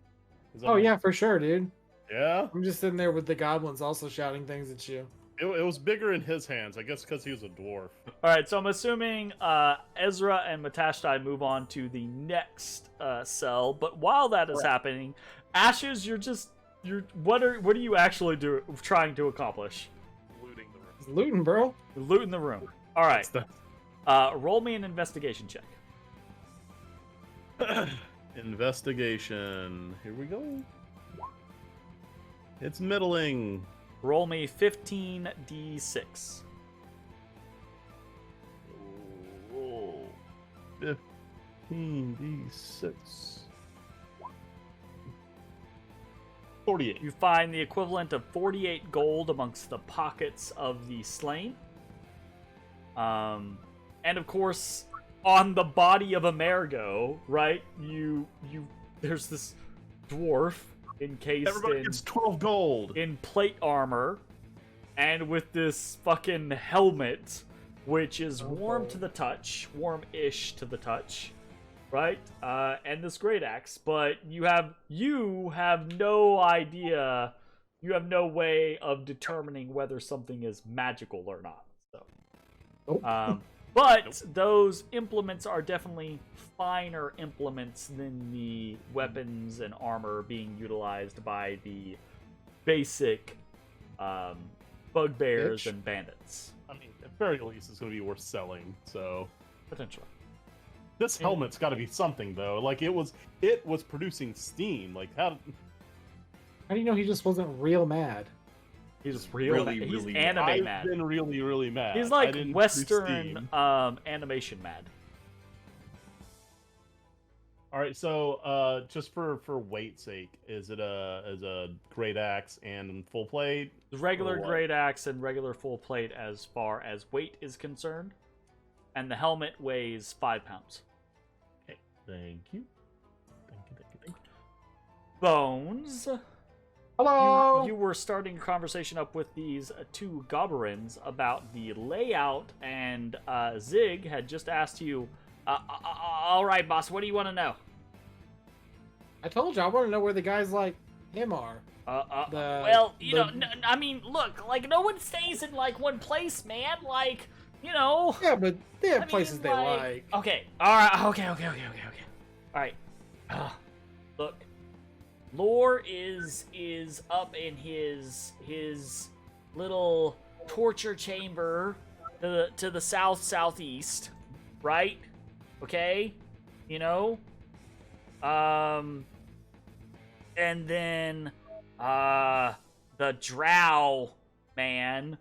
Is that Oh like- yeah, for sure, dude. yeah. I'm just sitting there with the goblins also shouting things at you. It was bigger in his hands, I guess, because he was a dwarf. All right, so I'm assuming Ezra and Matashtai move on to the next cell. But while that is happening, Ashes, what are you actually trying to accomplish? Looting the room. It's looting, bro. Looting the room. All right. That's Roll me an investigation check. Investigation. Here we go. It's middling. Roll me 15d6. Oh, 15d6. 48. You find the equivalent of 48 gold amongst the pockets of the slain. And of course, on the body of Amerigo, right? There's this dwarf encased Everybody gets 12 gold. in plate armor, and with this fucking helmet, which is warm to the touch, warm-ish to the touch, right? And this great axe, but you have no idea, you have no way of determining whether something is magical or not. So, but those implements are definitely finer implements than the weapons and armor being utilized by the basic bugbears Bitch. and bandits. I mean, at very least, it's going to be worth selling. So Potentially. this helmet's got to be something, though. Like it was producing steam. Like how? How do you know he just wasn't real mad? He's just he's really mad. anime I've mad. been really, really mad. He's I like didn't produce Western steam. animation mad. All right, so just for weight's sake, is it a great axe and full plate? Regular Or what? great axe and regular full plate as far as weight is concerned. And the helmet weighs 5 pounds. Okay, thank you. Thank you. Bones. Hello. You were starting a conversation up with these two goblins about the layout, and Zig had just asked you, all right, boss, what do you want to know? I told you I want to know where the guys like him are. Well, I mean, look, like, no one stays in, like, one place, man. Like, you know. Yeah, but they have I mean, places they like. Okay, alright, okay. Alright. Look. Lore is up in his little torture chamber to the southeast, right? Okay? You know? And then the drow man,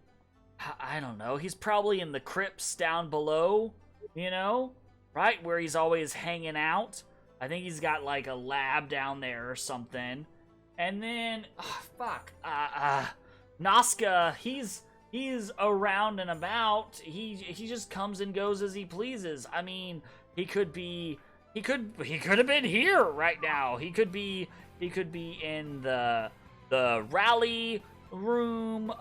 I don't know, he's probably in the crypts down below, you know? Right? Where he's always hanging out. I think he's got like a lab down there or something. And then, Nazca, he's around and about. He just comes and goes as he pleases. I mean, he could have been here right now. He could be in the rally room,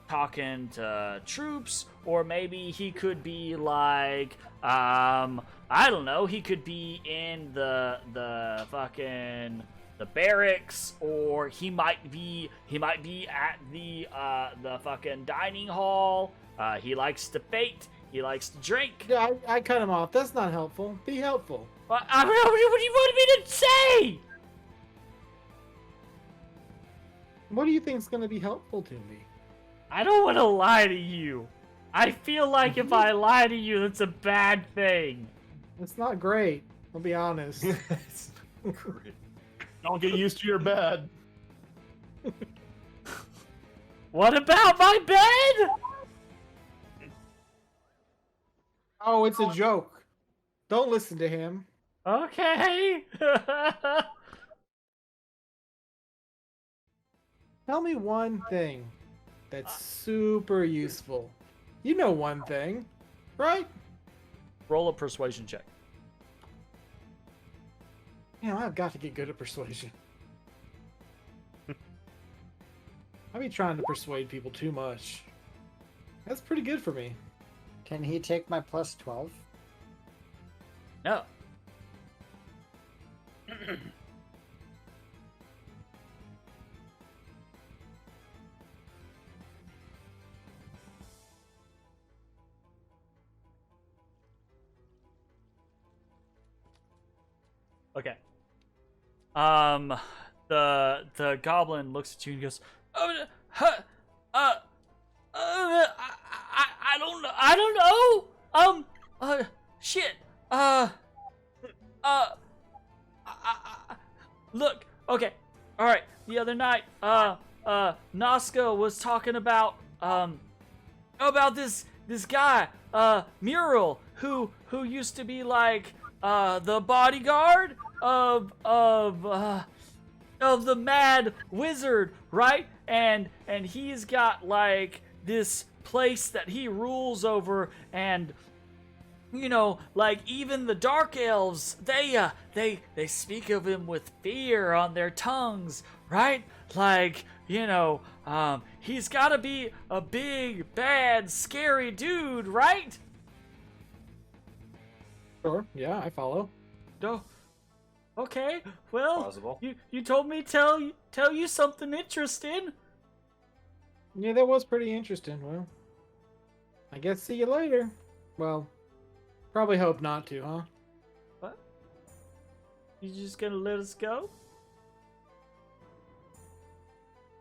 talking to troops, or maybe he could be like, I don't know, he could be in the barracks, or he might be at the fucking dining hall. He likes to bait, he likes to drink. Yeah, I cut him off. That's not helpful. Be helpful. What do you want me to say? What do you think is going to be helpful to me? I don't want to lie to you. I feel like if I lie to you, that's a bad thing. It's not great. I'll be honest. It's great. Don't get used to your bed. What about my bed? Oh, it's a joke. Don't listen to him. Okay. Tell me one thing that's super useful. You know one thing, right? Roll a persuasion check. You know, I've got to get good at persuasion. I be trying to persuade people too much. That's pretty good for me. Can he take my plus 12? No. Okay. The goblin looks at you and goes, I don't know. Shit. Look. Okay. All right. The other night, Nazca was talking about this guy, Mural, who used to be like the bodyguard of the Mad Wizard, right? And he's got like this place that he rules over, and you know, like even the Dark Elves, they speak of him with fear on their tongues, right? Like, you know, he's got to be a big, bad, scary dude, right? Sure, yeah, I follow. No. Okay. Well, Plausible. you told me tell you something interesting. Yeah, that was pretty interesting. Well, I guess see you later. Well, probably hope not to, huh? What? You just gonna let us go?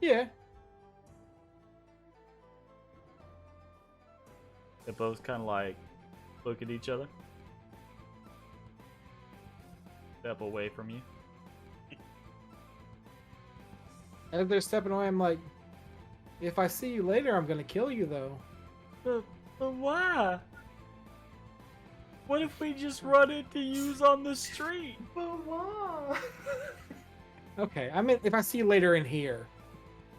Yeah. They both kind of like look at each other. Step away from you. As they're stepping away, I'm like, if I see you later, I'm gonna kill you, though. But why? What if we just run into yous on the street? But why? Okay, I mean, if I see you later in here.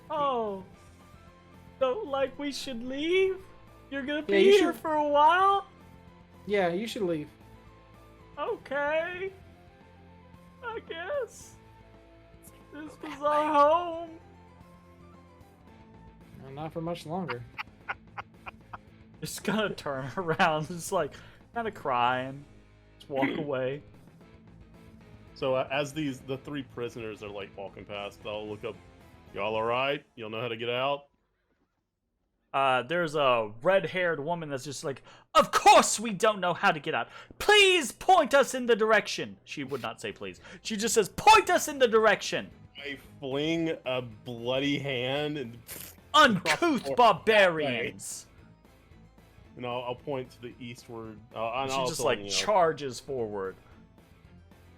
Oh. So, like, we should leave? You're gonna be Yeah, you here should- for a while? Yeah, you should leave. Okay. I guess. This was our home. No, not for much longer. Just gonna turn around, just like, kind of crying. Just walk away. So as the three prisoners are like walking past, I'll look up. Y'all all right? Y'all know how to get out? There's a red-haired woman that's just like, of course we don't know how to get out. Please point us in the direction. She would not say please. She just says, point us in the direction. I fling a bloody hand and Uncouth barbarians. and I'll point to the eastward. And She I'll just tell like them, charges forward.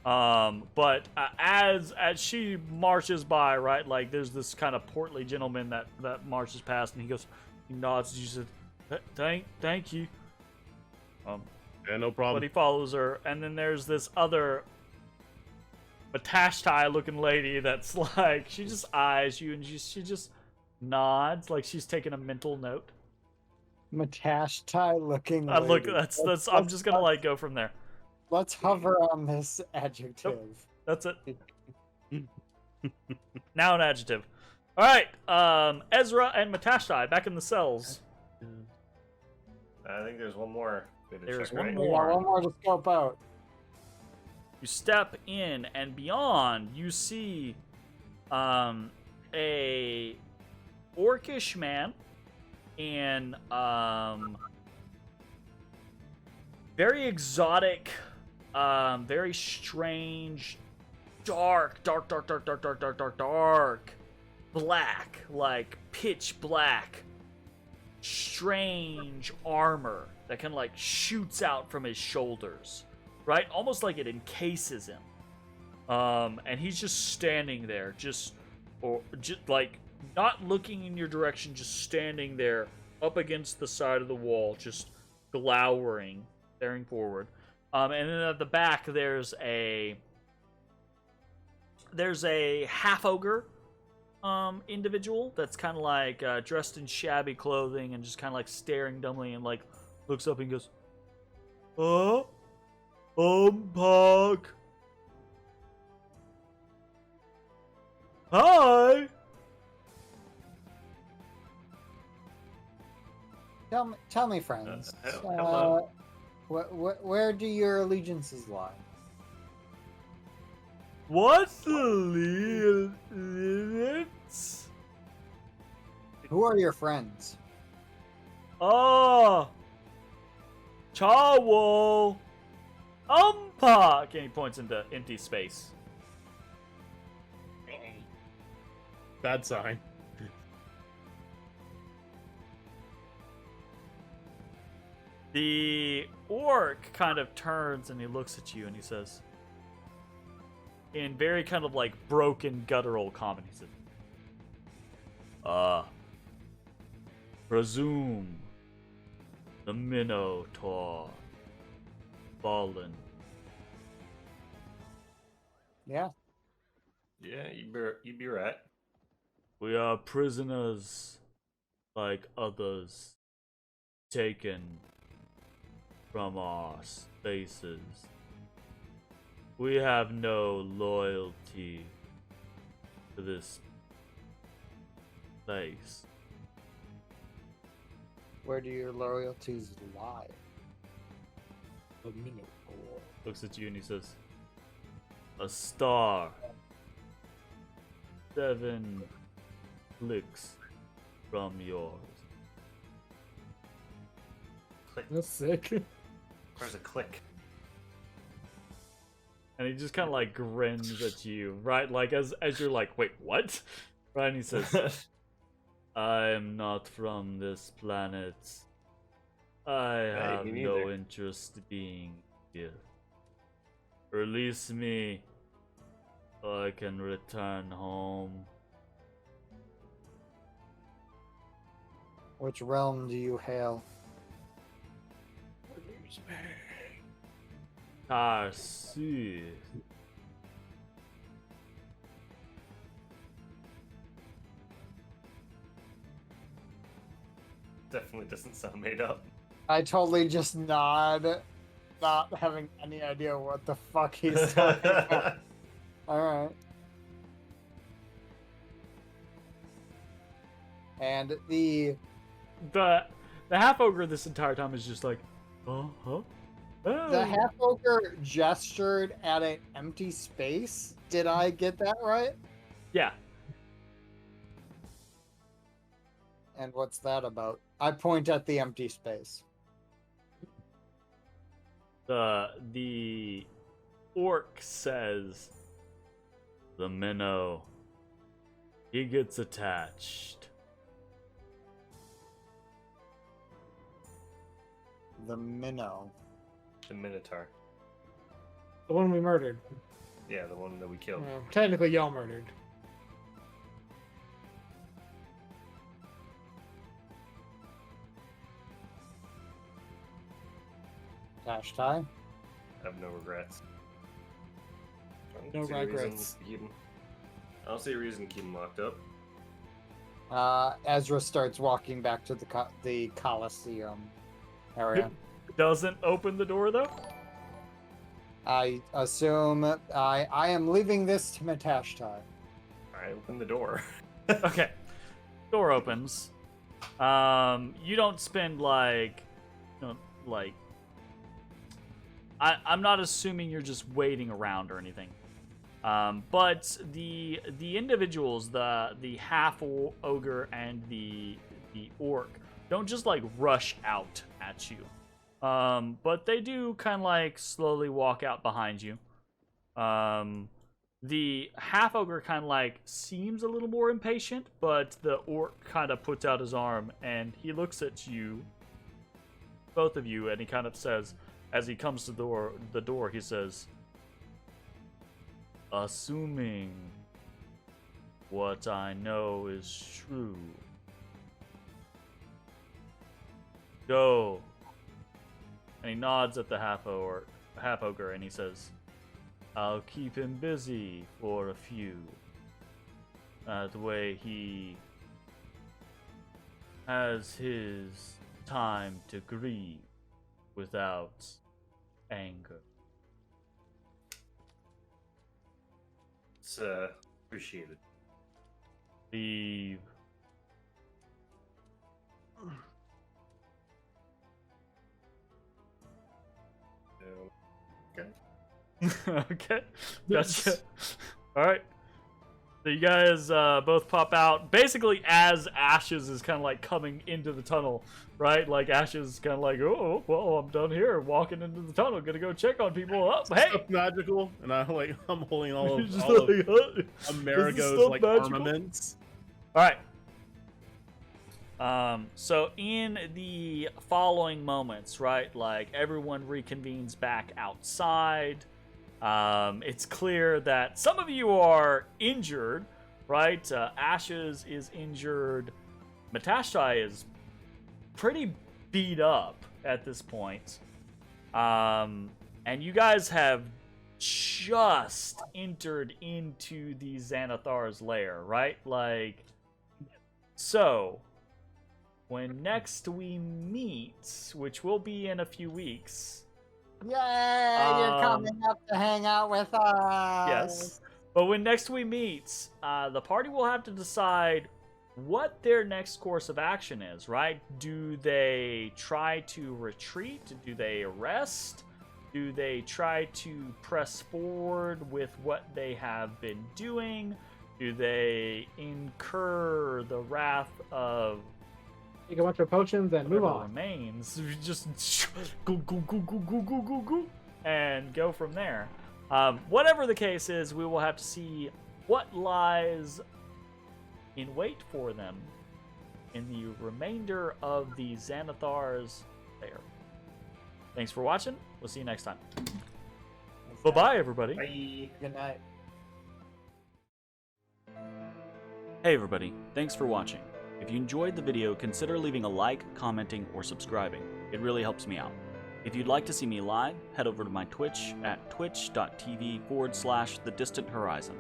But as she marches by, right, like there's this kind of portly gentleman that marches past, and he nods. He said, "Thank you." Yeah, no problem. But he follows her, and then there's this other Matashtai looking lady that's like, she just eyes you and she just nods like she's taking a mental note. Matashtai looking. Look, lady. that's I'm just gonna like go from there. Let's hover on this adjective. That's it. Now an adjective. All right, Ezra and Matashtai back in the cells. I think there's one more. bit of There's check, one right? We more. got one more to scope out. You step in, and beyond, you see a orcish man in very exotic, very strange, dark black, like pitch black, strange armor that kind of like shoots out from his shoulders, right? Almost like it encases him. And he's just standing there, just like not looking in your direction, just standing there up against the side of the wall, just glowering, staring forward. And then at the back, there's a half ogre individual that's kind of like dressed in shabby clothing and just kind of like staring dumbly and like looks up and goes, Pog. Hi. Tell me, friends. Hello. Where do your allegiances lie? What's the limits? Who are your friends? Oh, Chawo, Umpak, and he points into empty space. Bad sign. The orc kind of turns and he looks at you and he says, in very kind of like broken guttural common, he says, presume the Minotaur fallen. Yeah. Yeah, you'd be right. We are prisoners like others, taken from our spaces. We have no loyalty to this place. Where do your loyalties lie? The Minotaur. Looks at you and he says, a star. 7 clicks from yours. Click. That's sick. Where's a click? And he just kind of like grins at you, right? Like as you're like, wait, what? Right? And he says, I am not from this planet. I have me no neither. interest being here. Release me so I can return home. Which realm do you hail? Tarsi. Definitely doesn't sound made up. I totally just nod, not having any idea what the fuck he's talking about. Alright. And the half ogre this entire time is just like, huh? the half ogre gestured at an empty space. Did I get that right? Yeah. And what's that about? I point at the empty space. The orc says, the minnow, he gets attached. The minnow. The Minotaur. The one we murdered. Yeah, the one that we killed. Well, technically, y'all murdered. Matashtai. I have no regrets. I No don't see a reason regrets. to keep him- I don't see a reason to keep him locked up. Ezra starts walking back to the Coliseum area. Doesn't open the door though? I assume I am leaving this to Matashtai. Alright, open the door. Okay. Door opens. You don't spend like, I'm not assuming you're just waiting around or anything. But the individuals, the half ogre and the orc, don't just like rush out at you. But they do kind of like slowly walk out behind you. The half ogre kind of like seems a little more impatient, but the orc kind of puts out his arm and he looks at you, both of you, and he kind of says, as he comes to the door, he says, "Assuming what I know is true, go." And he nods at the half ogre, and he says, "I'll keep him busy for a few. That way he has his time to grieve without anger." It's appreciated. Leave. Okay. Okay. Gotcha. Alright. So you guys both pop out. Basically, as Ashes is kind of like coming into the tunnel, right? Like Ashes is kind of like, "Oh, well, I'm done here. Walking into the tunnel. Gonna go check on people. Oh, hey!" Stuff magical, and I'm holding all Just of like, "Huh? Amerigo's stuff like magical?" armaments. Alright. So in the following moments, right, like everyone reconvenes back outside. It's clear that some of you are injured, right? Ashes is injured. Matashtai is pretty beat up at this point. And you guys have just entered into the Xanathar's lair, right? Like, so when next we meet, which will be in a few weeks. Yay! You're coming up to hang out with us. Yes. But when next we meet, the party will have to decide what their next course of action is, right? Do they try to retreat? Do they arrest? Do they try to press forward with what they have been doing? Do they incur the wrath of Take a bunch of potions and move whatever on. remains? Just go, and go from there. Whatever the case is, we will have to see what lies in wait for them in the remainder of the Xanathar's lair. Thanks for watching. We'll see you next time. Bye-bye, everybody. Bye. Good night. Hey everybody, thanks for watching. If you enjoyed the video, consider leaving a like, commenting, or subscribing. It really helps me out. If you'd like to see me live, head over to my Twitch at twitch.tv/thedistanthorizon.